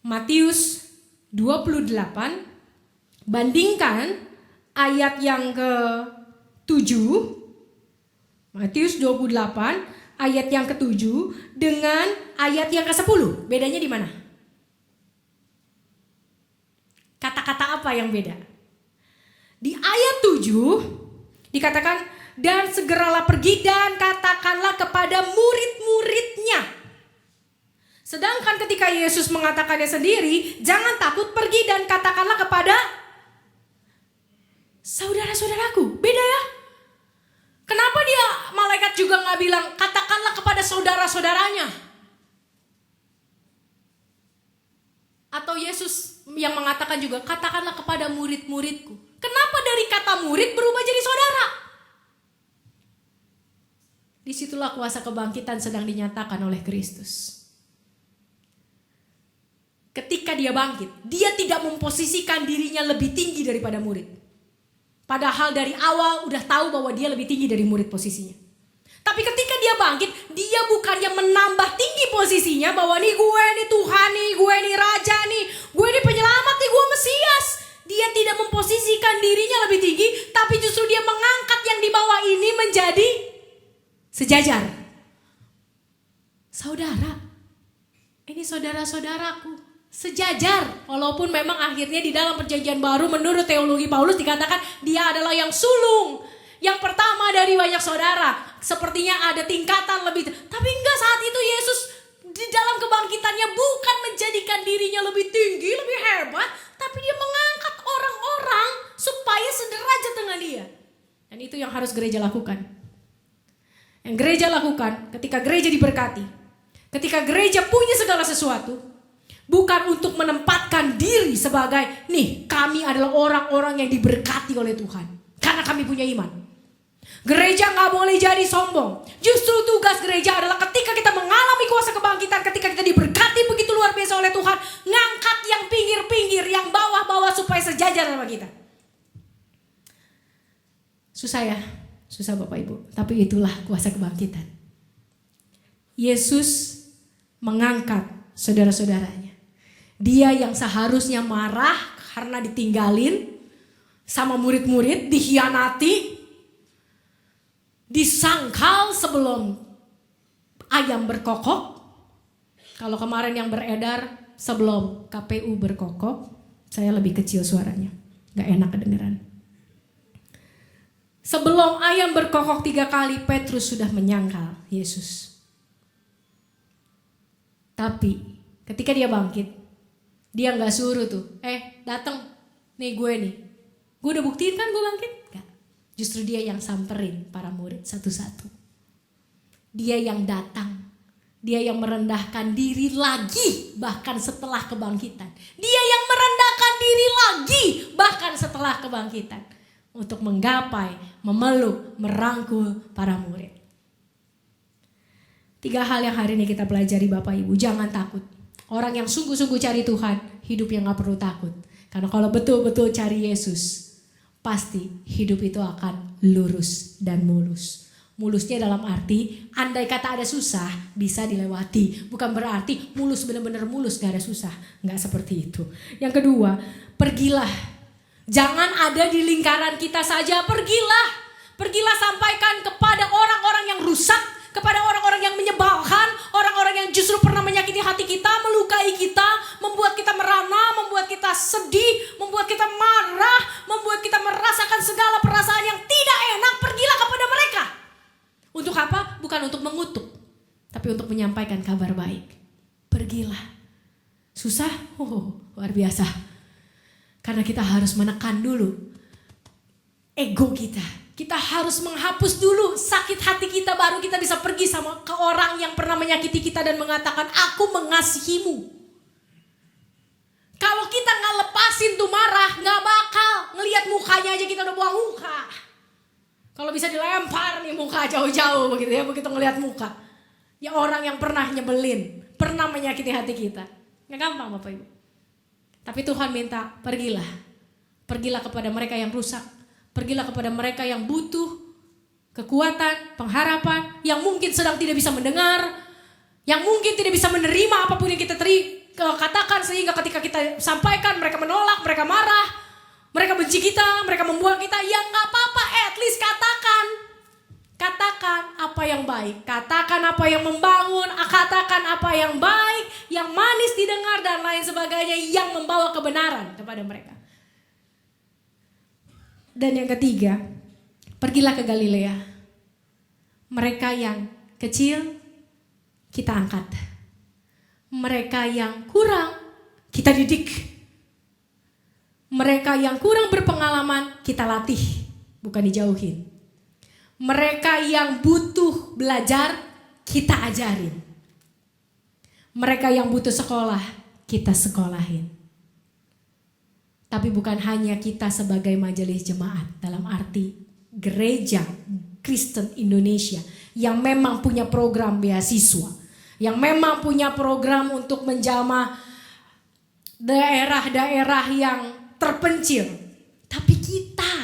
[SPEAKER 2] Matius 28 bandingkan ayat yang ke-7. Matius 28 ayat yang ke-7 dengan ayat yang ke-10. Bedanya di mana? Kata-kata apa yang beda? Di ayat 7 dikatakan, dan segeralah pergi dan katakanlah kepada murid-muridnya. Sedangkan ketika Yesus mengatakannya sendiri, jangan takut, pergi dan katakanlah kepada saudara-saudaraku. Beda ya? Kenapa dia malaikat juga gak bilang katakanlah kepada saudara-saudaranya? Atau Yesus yang mengatakan juga katakanlah kepada murid-muridku. Kenapa dari kata murid berubah jadi saudara? Disitulah kuasa kebangkitan sedang dinyatakan oleh Kristus. Ketika dia bangkit, dia tidak memposisikan dirinya lebih tinggi daripada murid. Padahal dari awal udah tahu bahwa dia lebih tinggi dari murid posisinya. Tapi ketika dia bangkit, dia bukannya menambah tinggi posisinya bahwa nih gue nih Tuhan nih, gue nih Raja nih, gue nih penyelamat nih, gue Mesias. Dia tidak memposisikan dirinya lebih tinggi, tapi justru dia mengangkat yang di bawah ini menjadi sejajar. Saudara, ini saudara-saudaraku, sejajar. Walaupun memang akhirnya di dalam perjanjian baru menurut teologi Paulus dikatakan dia adalah yang sulung, yang pertama dari banyak saudara. Sepertinya ada tingkatan lebih. Tapi enggak, saat itu Yesus di dalam kebangkitannya bukan menjadikan dirinya lebih tinggi, lebih hebat, tapi dia mengangkat orang-orang supaya sederajat dengan dia. Dan itu yang harus gereja lakukan. Yang gereja lakukan ketika gereja diberkati, ketika gereja punya segala sesuatu, bukan untuk menempatkan diri sebagai, nih kami adalah orang-orang yang diberkati oleh Tuhan karena kami punya iman. Gereja gak boleh jadi sombong. Justru tugas gereja adalah ketika kita mengalami kuasa kebangkitan, ketika kita diberkati begitu luar biasa oleh Tuhan, ngangkat yang pinggir-pinggir, yang bawah-bawah supaya sejajar sama kita. Susah ya? Susah Bapak Ibu. Tapi itulah kuasa kebangkitan. Yesus mengangkat saudara-saudaranya. Dia yang seharusnya marah karena ditinggalin sama murid-murid, dikhianati, disangkal sebelum ayam berkokok. Kalau kemarin yang beredar sebelum KPU berkokok, saya lebih kecil suaranya, gak enak kedengeran. Sebelum ayam berkokok 3 kali, Petrus sudah menyangkal Yesus. Tapi ketika dia bangkit, dia gak suruh tuh, datang nih gue nih, gue udah buktiin kan gue bangkit? Gak. Justru dia yang samperin para murid satu-satu. Dia yang datang. Dia yang merendahkan diri lagi bahkan setelah kebangkitan. Dia yang merendahkan diri lagi bahkan setelah kebangkitan. Untuk menggapai, memeluk, merangkul para murid. 3 hal yang hari ini kita pelajari Bapak Ibu. Jangan takut. Orang yang sungguh-sungguh cari Tuhan, hidup yang gak perlu takut. Karena kalau betul-betul cari Yesus, pasti hidup itu akan lurus dan mulus. Mulusnya dalam arti, andai kata ada susah, bisa dilewati. Bukan berarti mulus benar-benar mulus, gak ada susah. Gak seperti itu. Yang kedua, pergilah. Jangan ada di lingkaran kita saja, pergilah. Pergilah sampaikan kepada orang-orang yang rusak, kepada orang-orang yang menyebalkan, orang-orang yang justru pernah menyakiti hati kita, melukai kita, membuat kita merana, membuat kita sedih, membuat kita marah, membuat kita merasakan segala perasaan yang tidak enak. Pergilah kepada mereka. Untuk apa? Bukan untuk mengutuk, tapi untuk menyampaikan kabar baik. Pergilah. Susah? Luar biasa. Karena kita harus menekan dulu ego kita. Kita harus menghapus dulu sakit hati kita, baru kita bisa pergi sama ke orang yang pernah menyakiti kita dan mengatakan, aku mengasihimu. Kalau kita gak lepasin tuh marah, gak bakal. Ngelihat mukanya aja kita udah buang muka. Kalau bisa dilempar nih muka jauh-jauh begitu ya, begitu ngelihat muka. Ya orang yang pernah nyebelin, pernah menyakiti hati kita. Gak gampang Bapak Ibu. Tapi Tuhan minta, pergilah. Pergilah kepada mereka yang rusak. Pergilah kepada mereka yang butuh kekuatan, pengharapan, yang mungkin sedang tidak bisa mendengar, yang mungkin tidak bisa menerima apapun yang kita katakan, sehingga ketika kita sampaikan mereka menolak, mereka marah. Mereka benci kita, mereka membuang kita, ya gak apa-apa, at least katakan. Katakan apa yang baik, katakan apa yang membangun, katakan apa yang baik, yang manis didengar dan lain sebagainya, yang membawa kebenaran kepada mereka. Dan yang ketiga, pergilah ke Galilea. Mereka yang kecil, kita angkat. Mereka yang kurang, kita didik. Mereka yang kurang berpengalaman, kita latih, bukan dijauhin. Mereka yang butuh belajar, kita ajarin. Mereka yang butuh sekolah, kita sekolahin. Tapi bukan hanya kita sebagai majelis jemaat, dalam arti gereja Kristen Indonesia yang memang punya program beasiswa, yang memang punya program untuk menjamah daerah-daerah yang terpencil. Tapi kita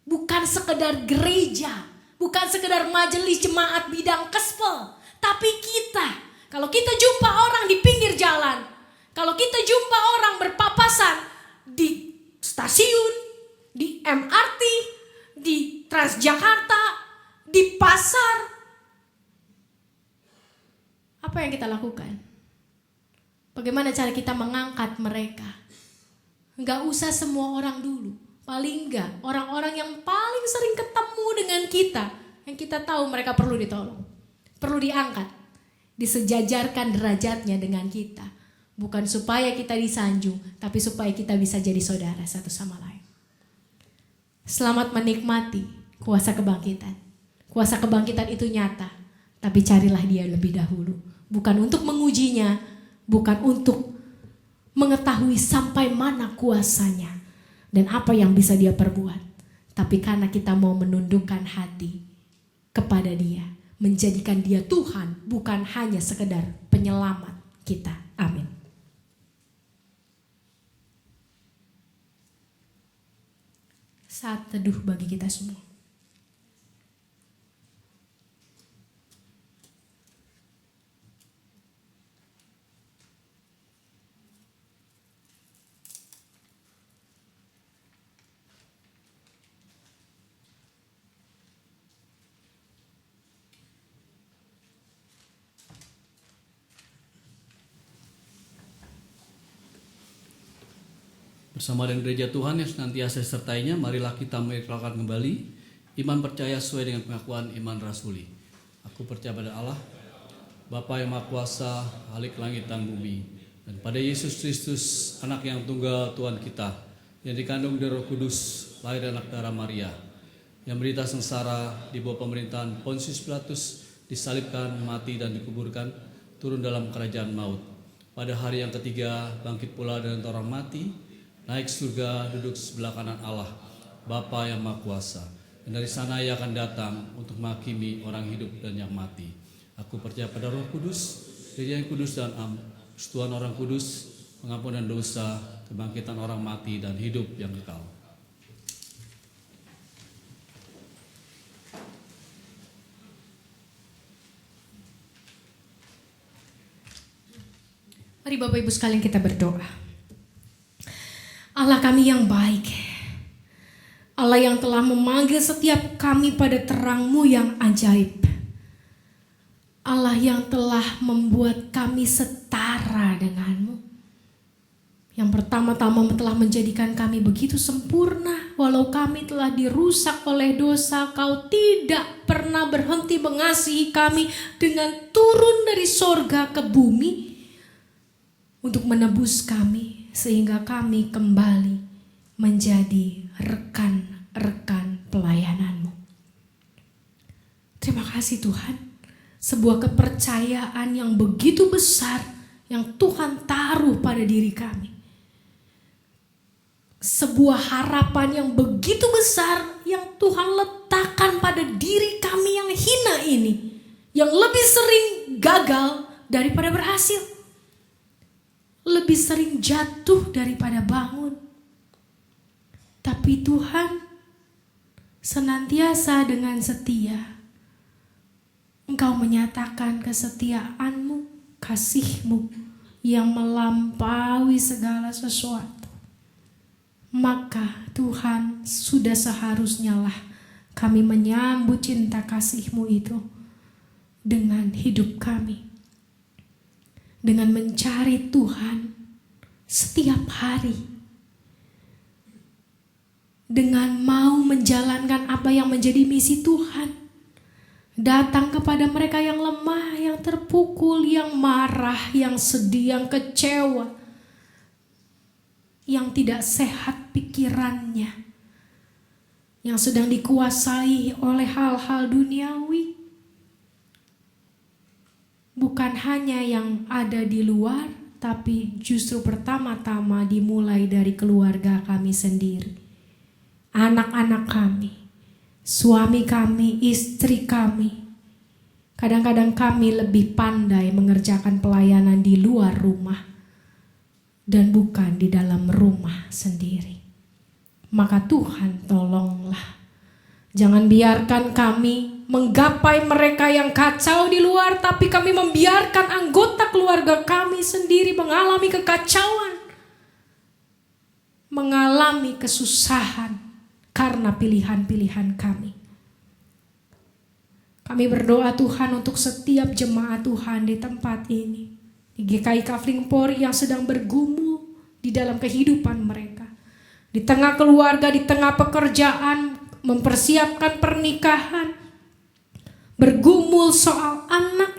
[SPEAKER 2] bukan sekedar gereja, bukan sekedar majelis jemaat bidang gospel, tapi kita, kalau kita jumpa orang di pinggir jalan, kalau kita jumpa orang berpapasan di stasiun, di MRT, di Transjakarta, di pasar, apa yang kita lakukan? Bagaimana cara kita mengangkat mereka? Enggak usah semua orang dulu. Paling enggak orang-orang yang paling sering ketemu dengan kita, yang kita tahu mereka perlu ditolong, perlu diangkat, disejajarkan derajatnya dengan kita. Bukan supaya kita disanjung, tapi supaya kita bisa jadi saudara satu sama lain. Selamat menikmati kuasa kebangkitan. Kuasa kebangkitan itu nyata, tapi carilah dia lebih dahulu. Bukan untuk mengujinya, bukan untuk mengetahui sampai mana kuasanya dan apa yang bisa dia perbuat. Tapi karena kita mau menundukkan hati kepada dia, menjadikan dia Tuhan, bukan hanya sekedar penyelamat kita. Amin. Saat teduh bagi kita semua.
[SPEAKER 5] Bersama dengan gereja Tuhan yang senantiasa sertainya, marilah kita mengikrarkan kembali iman percaya sesuai dengan pengakuan iman rasuli. Aku percaya pada Allah, Bapa yang Maha Kuasa, Khalik langit dan bumi, dan pada Yesus Kristus, anak yang tunggal Tuhan kita, yang dikandung dari Roh Kudus, lahir anak darah Maria, yang menderita sengsara di bawah pemerintahan Pontius Pilatus, disalibkan, mati dan dikuburkan, turun dalam kerajaan maut. Pada hari yang ketiga bangkit pula dari antara orang mati, naik surga, duduk sebelah kanan Allah, Bapa yang Maha Kuasa. Dan dari sana ia akan datang untuk menghakimi orang hidup dan yang mati. Aku percaya pada Roh Kudus, Gereja yang kudus dan persekutuan orang kudus, pengampunan dosa, kebangkitan orang mati dan hidup yang kekal.
[SPEAKER 2] Mari Bapak Ibu sekalian kita berdoa. Allah kami yang baik, Allah yang telah memanggil setiap kami pada terang-Mu yang ajaib, Allah yang telah membuat kami setara dengan-Mu, yang pertama-tama telah menjadikan kami begitu sempurna. Walau kami telah dirusak oleh dosa, Kau tidak pernah berhenti mengasihi kami dengan turun dari sorga ke bumi untuk menebus kami, sehingga kami kembali menjadi rekan-rekan pelayanan-Mu. Terima kasih Tuhan, sebuah kepercayaan yang begitu besar yang Tuhan taruh pada diri kami. Sebuah harapan yang begitu besar yang Tuhan letakkan pada diri kami yang hina ini, yang lebih sering gagal daripada berhasil, lebih sering jatuh daripada bangun. Tapi Tuhan senantiasa dengan setia, Engkau menyatakan kesetiaan-Mu, kasih-Mu yang melampaui segala sesuatu. Maka Tuhan, sudah seharusnya lah kami menyambut cinta kasih-Mu itu dengan hidup kami, dengan mencari Tuhan setiap hari, dengan mau menjalankan apa yang menjadi misi Tuhan. Datang kepada mereka yang lemah, yang terpukul, yang marah, yang sedih, yang kecewa, yang tidak sehat pikirannya, yang sedang dikuasai oleh hal-hal duniawi. Bukan hanya yang ada di luar, tapi justru pertama-tama dimulai dari keluarga kami sendiri. Anak-anak kami, suami kami, istri kami. Kadang-kadang kami lebih pandai mengerjakan pelayanan di luar rumah dan bukan di dalam rumah sendiri. Maka Tuhan tolonglah, jangan biarkan kami menggapai mereka yang kacau di luar, tapi kami membiarkan anggota keluarga kami sendiri mengalami kekacauan, mengalami kesusahan karena pilihan-pilihan kami. Kami berdoa Tuhan untuk setiap jemaat Tuhan di tempat ini, di GKI Kafling Polri yang sedang bergumul di dalam kehidupan mereka, di tengah keluarga, di tengah pekerjaan, mempersiapkan pernikahan, bergumul soal anak,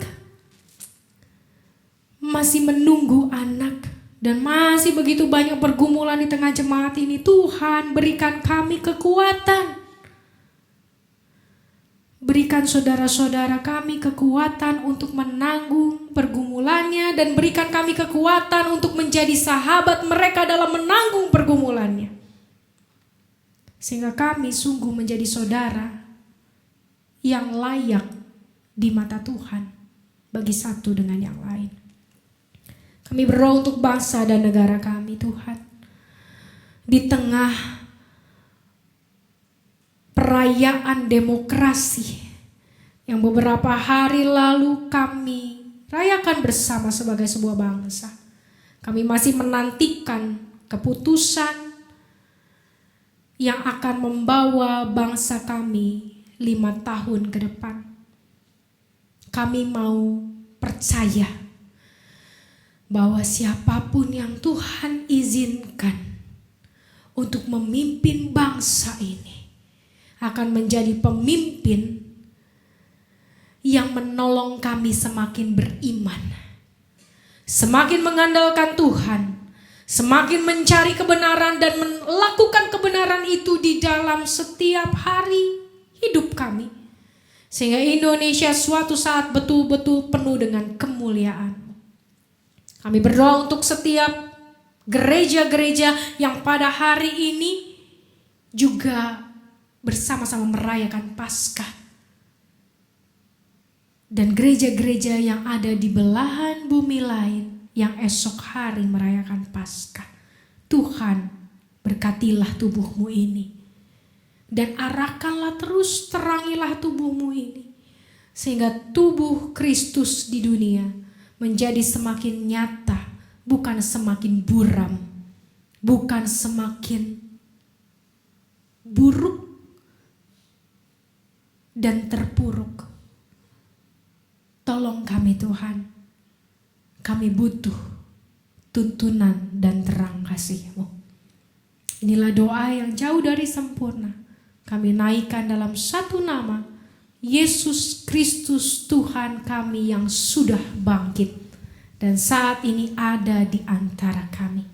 [SPEAKER 2] masih menunggu anak, dan masih begitu banyak pergumulan di tengah jemaat ini. Tuhan, berikan kami kekuatan, berikan saudara-saudara kami kekuatan untuk menanggung pergumulannya, dan berikan kami kekuatan untuk menjadi sahabat mereka dalam menanggung pergumulannya, sehingga kami sungguh menjadi saudara yang layak di mata Tuhan bagi satu dengan yang lain. Kami berdoa untuk bangsa dan negara kami Tuhan. Di tengah perayaan demokrasi yang beberapa hari lalu kami rayakan bersama sebagai sebuah bangsa, kami masih menantikan keputusan yang akan membawa bangsa kami 5 tahun ke depan. Kami mau percaya bahwa siapapun yang Tuhan izinkan untuk memimpin bangsa ini akan menjadi pemimpin yang menolong kami semakin beriman, semakin mengandalkan Tuhan, semakin mencari kebenaran dan melakukan kebenaran itu di dalam setiap hari hidup kami. Sehingga Indonesia suatu saat betul-betul penuh dengan kemuliaan-Mu. Kami berdoa untuk setiap gereja-gereja yang pada hari ini juga bersama-sama merayakan Paskah. Dan gereja-gereja yang ada di belahan bumi lain yang esok hari merayakan Paskah. Tuhan, berkatilah tubuh-Mu ini. Dan arahkanlah terus, terangilah tubuh-Mu ini. Sehingga tubuh Kristus di dunia menjadi semakin nyata, bukan semakin buram, bukan semakin buruk dan terpuruk. Tolong kami Tuhan, kami butuh tuntunan dan terang kasih-Mu. Inilah doa yang jauh dari sempurna. Kami naikkan dalam satu nama, Yesus Kristus Tuhan kami yang sudah bangkit dan saat ini ada di antara kami,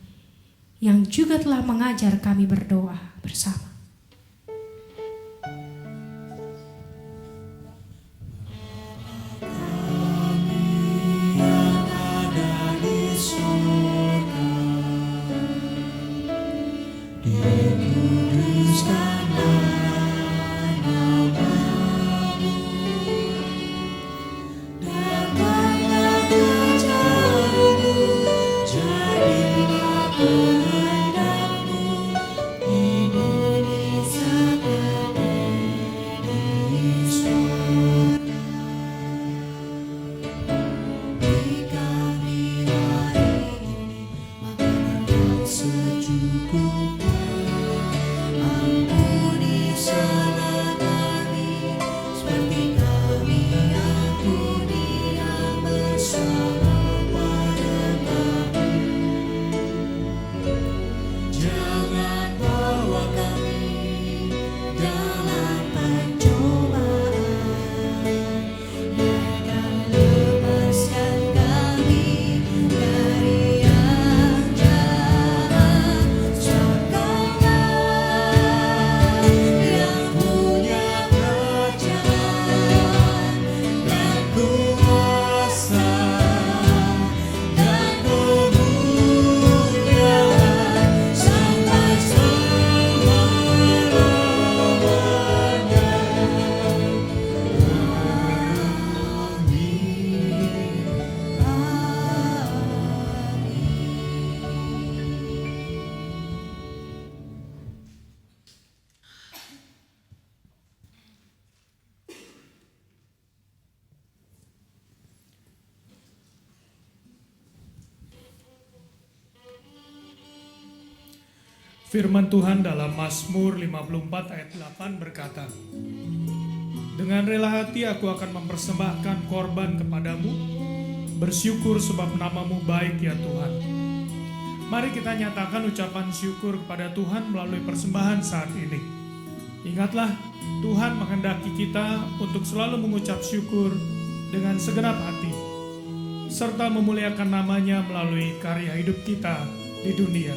[SPEAKER 2] yang juga telah mengajar kami berdoa bersama.
[SPEAKER 1] Firman Tuhan dalam Mazmur 54 ayat 8 berkata, "Dengan rela hati aku akan mempersembahkan korban kepadamu, bersyukur sebab nama-Mu baik ya Tuhan." Mari kita nyatakan ucapan syukur kepada Tuhan melalui persembahan saat ini. Ingatlah, Tuhan menghendaki kita untuk selalu mengucap syukur dengan segenap hati, serta memuliakan nama-Nya melalui karya hidup kita di dunia.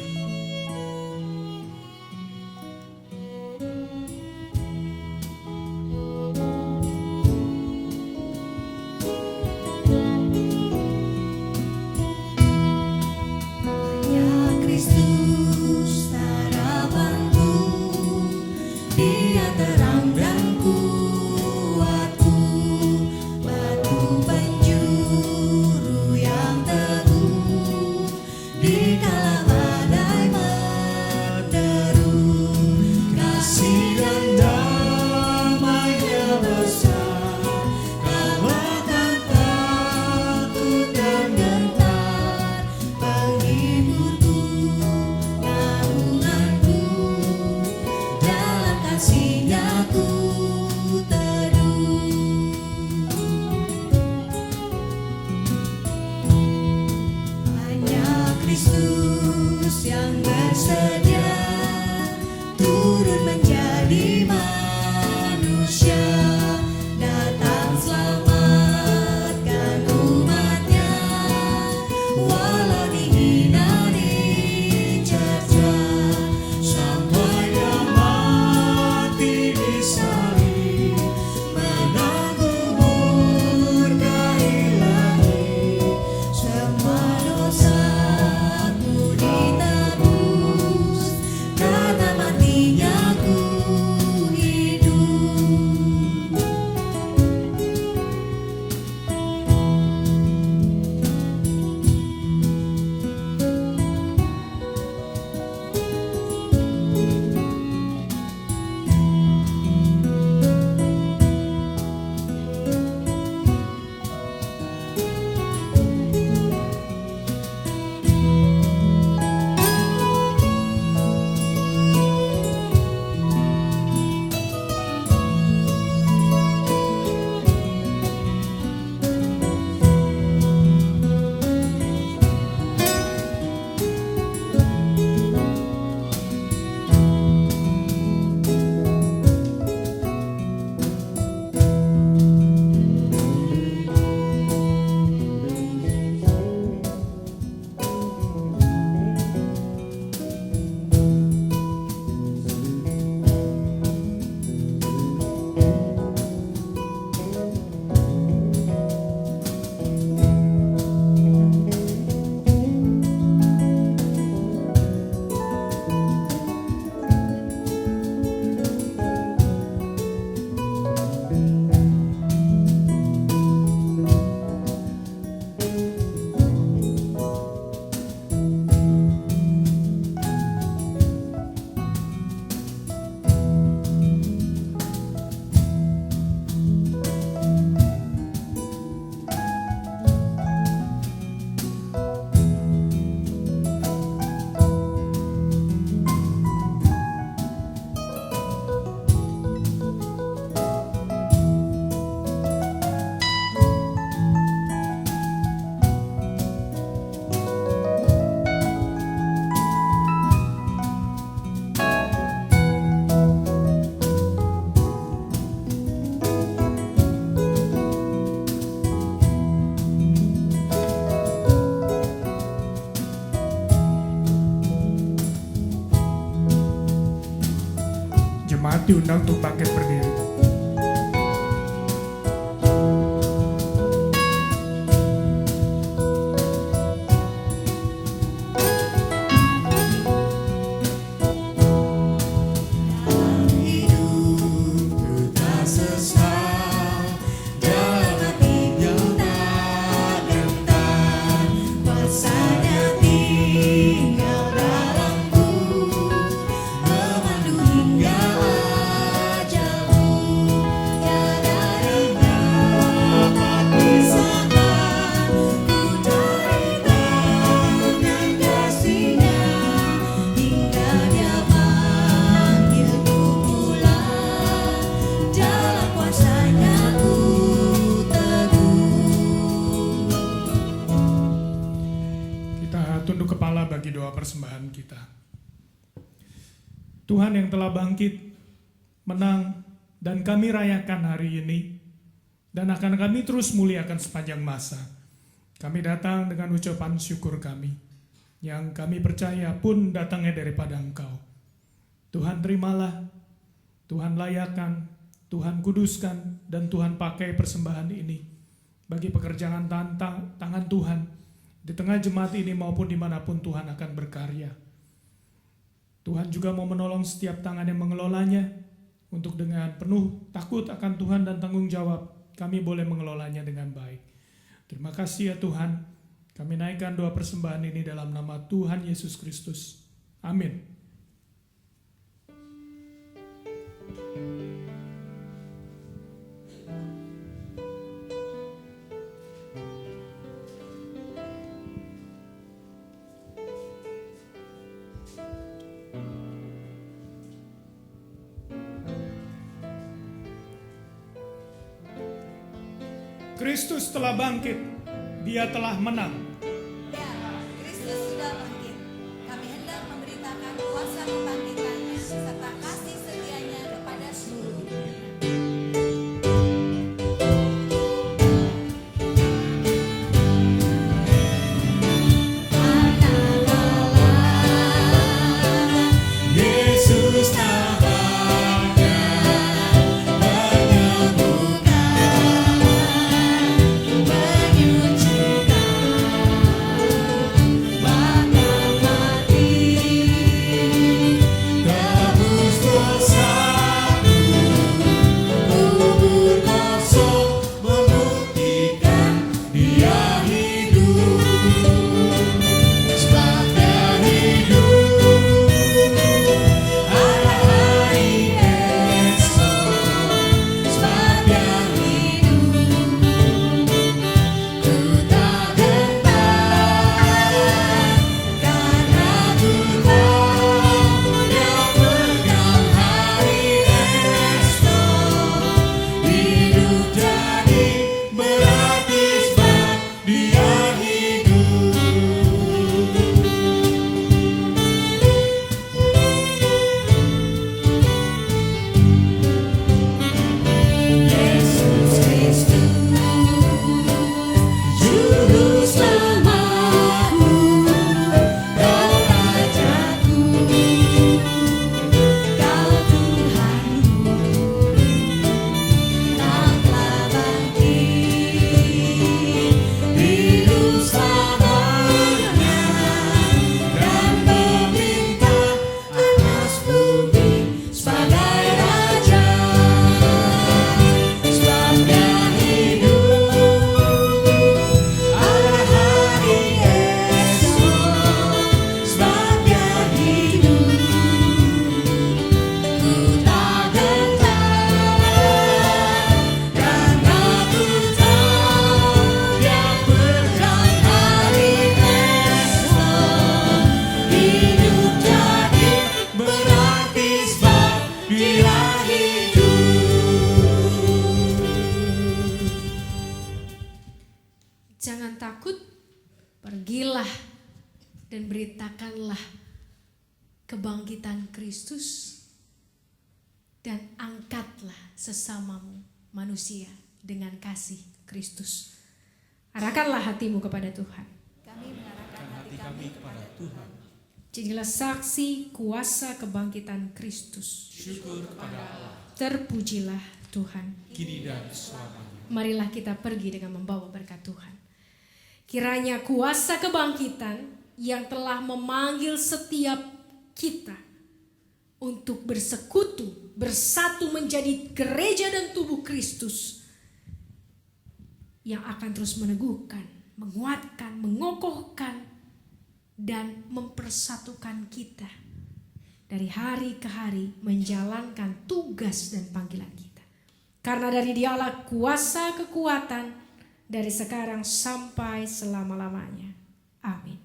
[SPEAKER 1] Jemaat diundang untuk bangkit berdiri. Tunduk kepala bagi doa persembahan kita. Tuhan yang telah bangkit, menang, dan kami rayakan hari ini, dan akan kami terus muliakan sepanjang masa. Kami datang dengan ucapan syukur kami, yang kami percaya pun datangnya daripada Engkau. Tuhan terimalah, Tuhan layakan, Tuhan kuduskan, dan Tuhan pakai persembahan ini bagi pekerjaan tangan Tuhan, di tengah jemaat ini maupun dimanapun Tuhan akan berkarya. Tuhan juga mau menolong setiap tangan yang mengelolanya, untuk dengan penuh takut akan Tuhan dan tanggung jawab, kami boleh mengelolanya dengan baik. Terima kasih ya Tuhan, kami naikkan doa persembahan ini dalam nama Tuhan Yesus Kristus. Amin. Kristus telah bangkit, Dia telah menang.
[SPEAKER 3] Ya, Kristus sudah bangkit. Kami hendak memberitakan kuasa kebangkitannya serta kasih setianya kepada seluruh dunia.
[SPEAKER 4] Yesus tampaknya
[SPEAKER 2] Jangan takut, pergilah dan beritakanlah kebangkitan Kristus dan angkatlah sesamamu manusia dengan kasih Kristus. Arahkanlah hatimu kepada Tuhan.
[SPEAKER 3] Kami mengarahkan hati kami kepada Tuhan.
[SPEAKER 2] Jadilah saksi kuasa kebangkitan Kristus.
[SPEAKER 1] Syukur kepada Allah,
[SPEAKER 2] Terpujilah Tuhan.
[SPEAKER 1] kini dan selamanya.
[SPEAKER 2] Marilah kita pergi dengan membawa berkat Tuhan. Kiranya kuasa kebangkitan yang telah memanggil setiap kita untuk bersekutu, bersatu menjadi gereja dan tubuh Kristus yang akan terus meneguhkan, menguatkan, mengokohkan, dan mempersatukan kita dari hari ke hari menjalankan tugas dan panggilan kita. Karena dari Dialah kuasa kekuatan dari sekarang sampai selama-lamanya. Amin.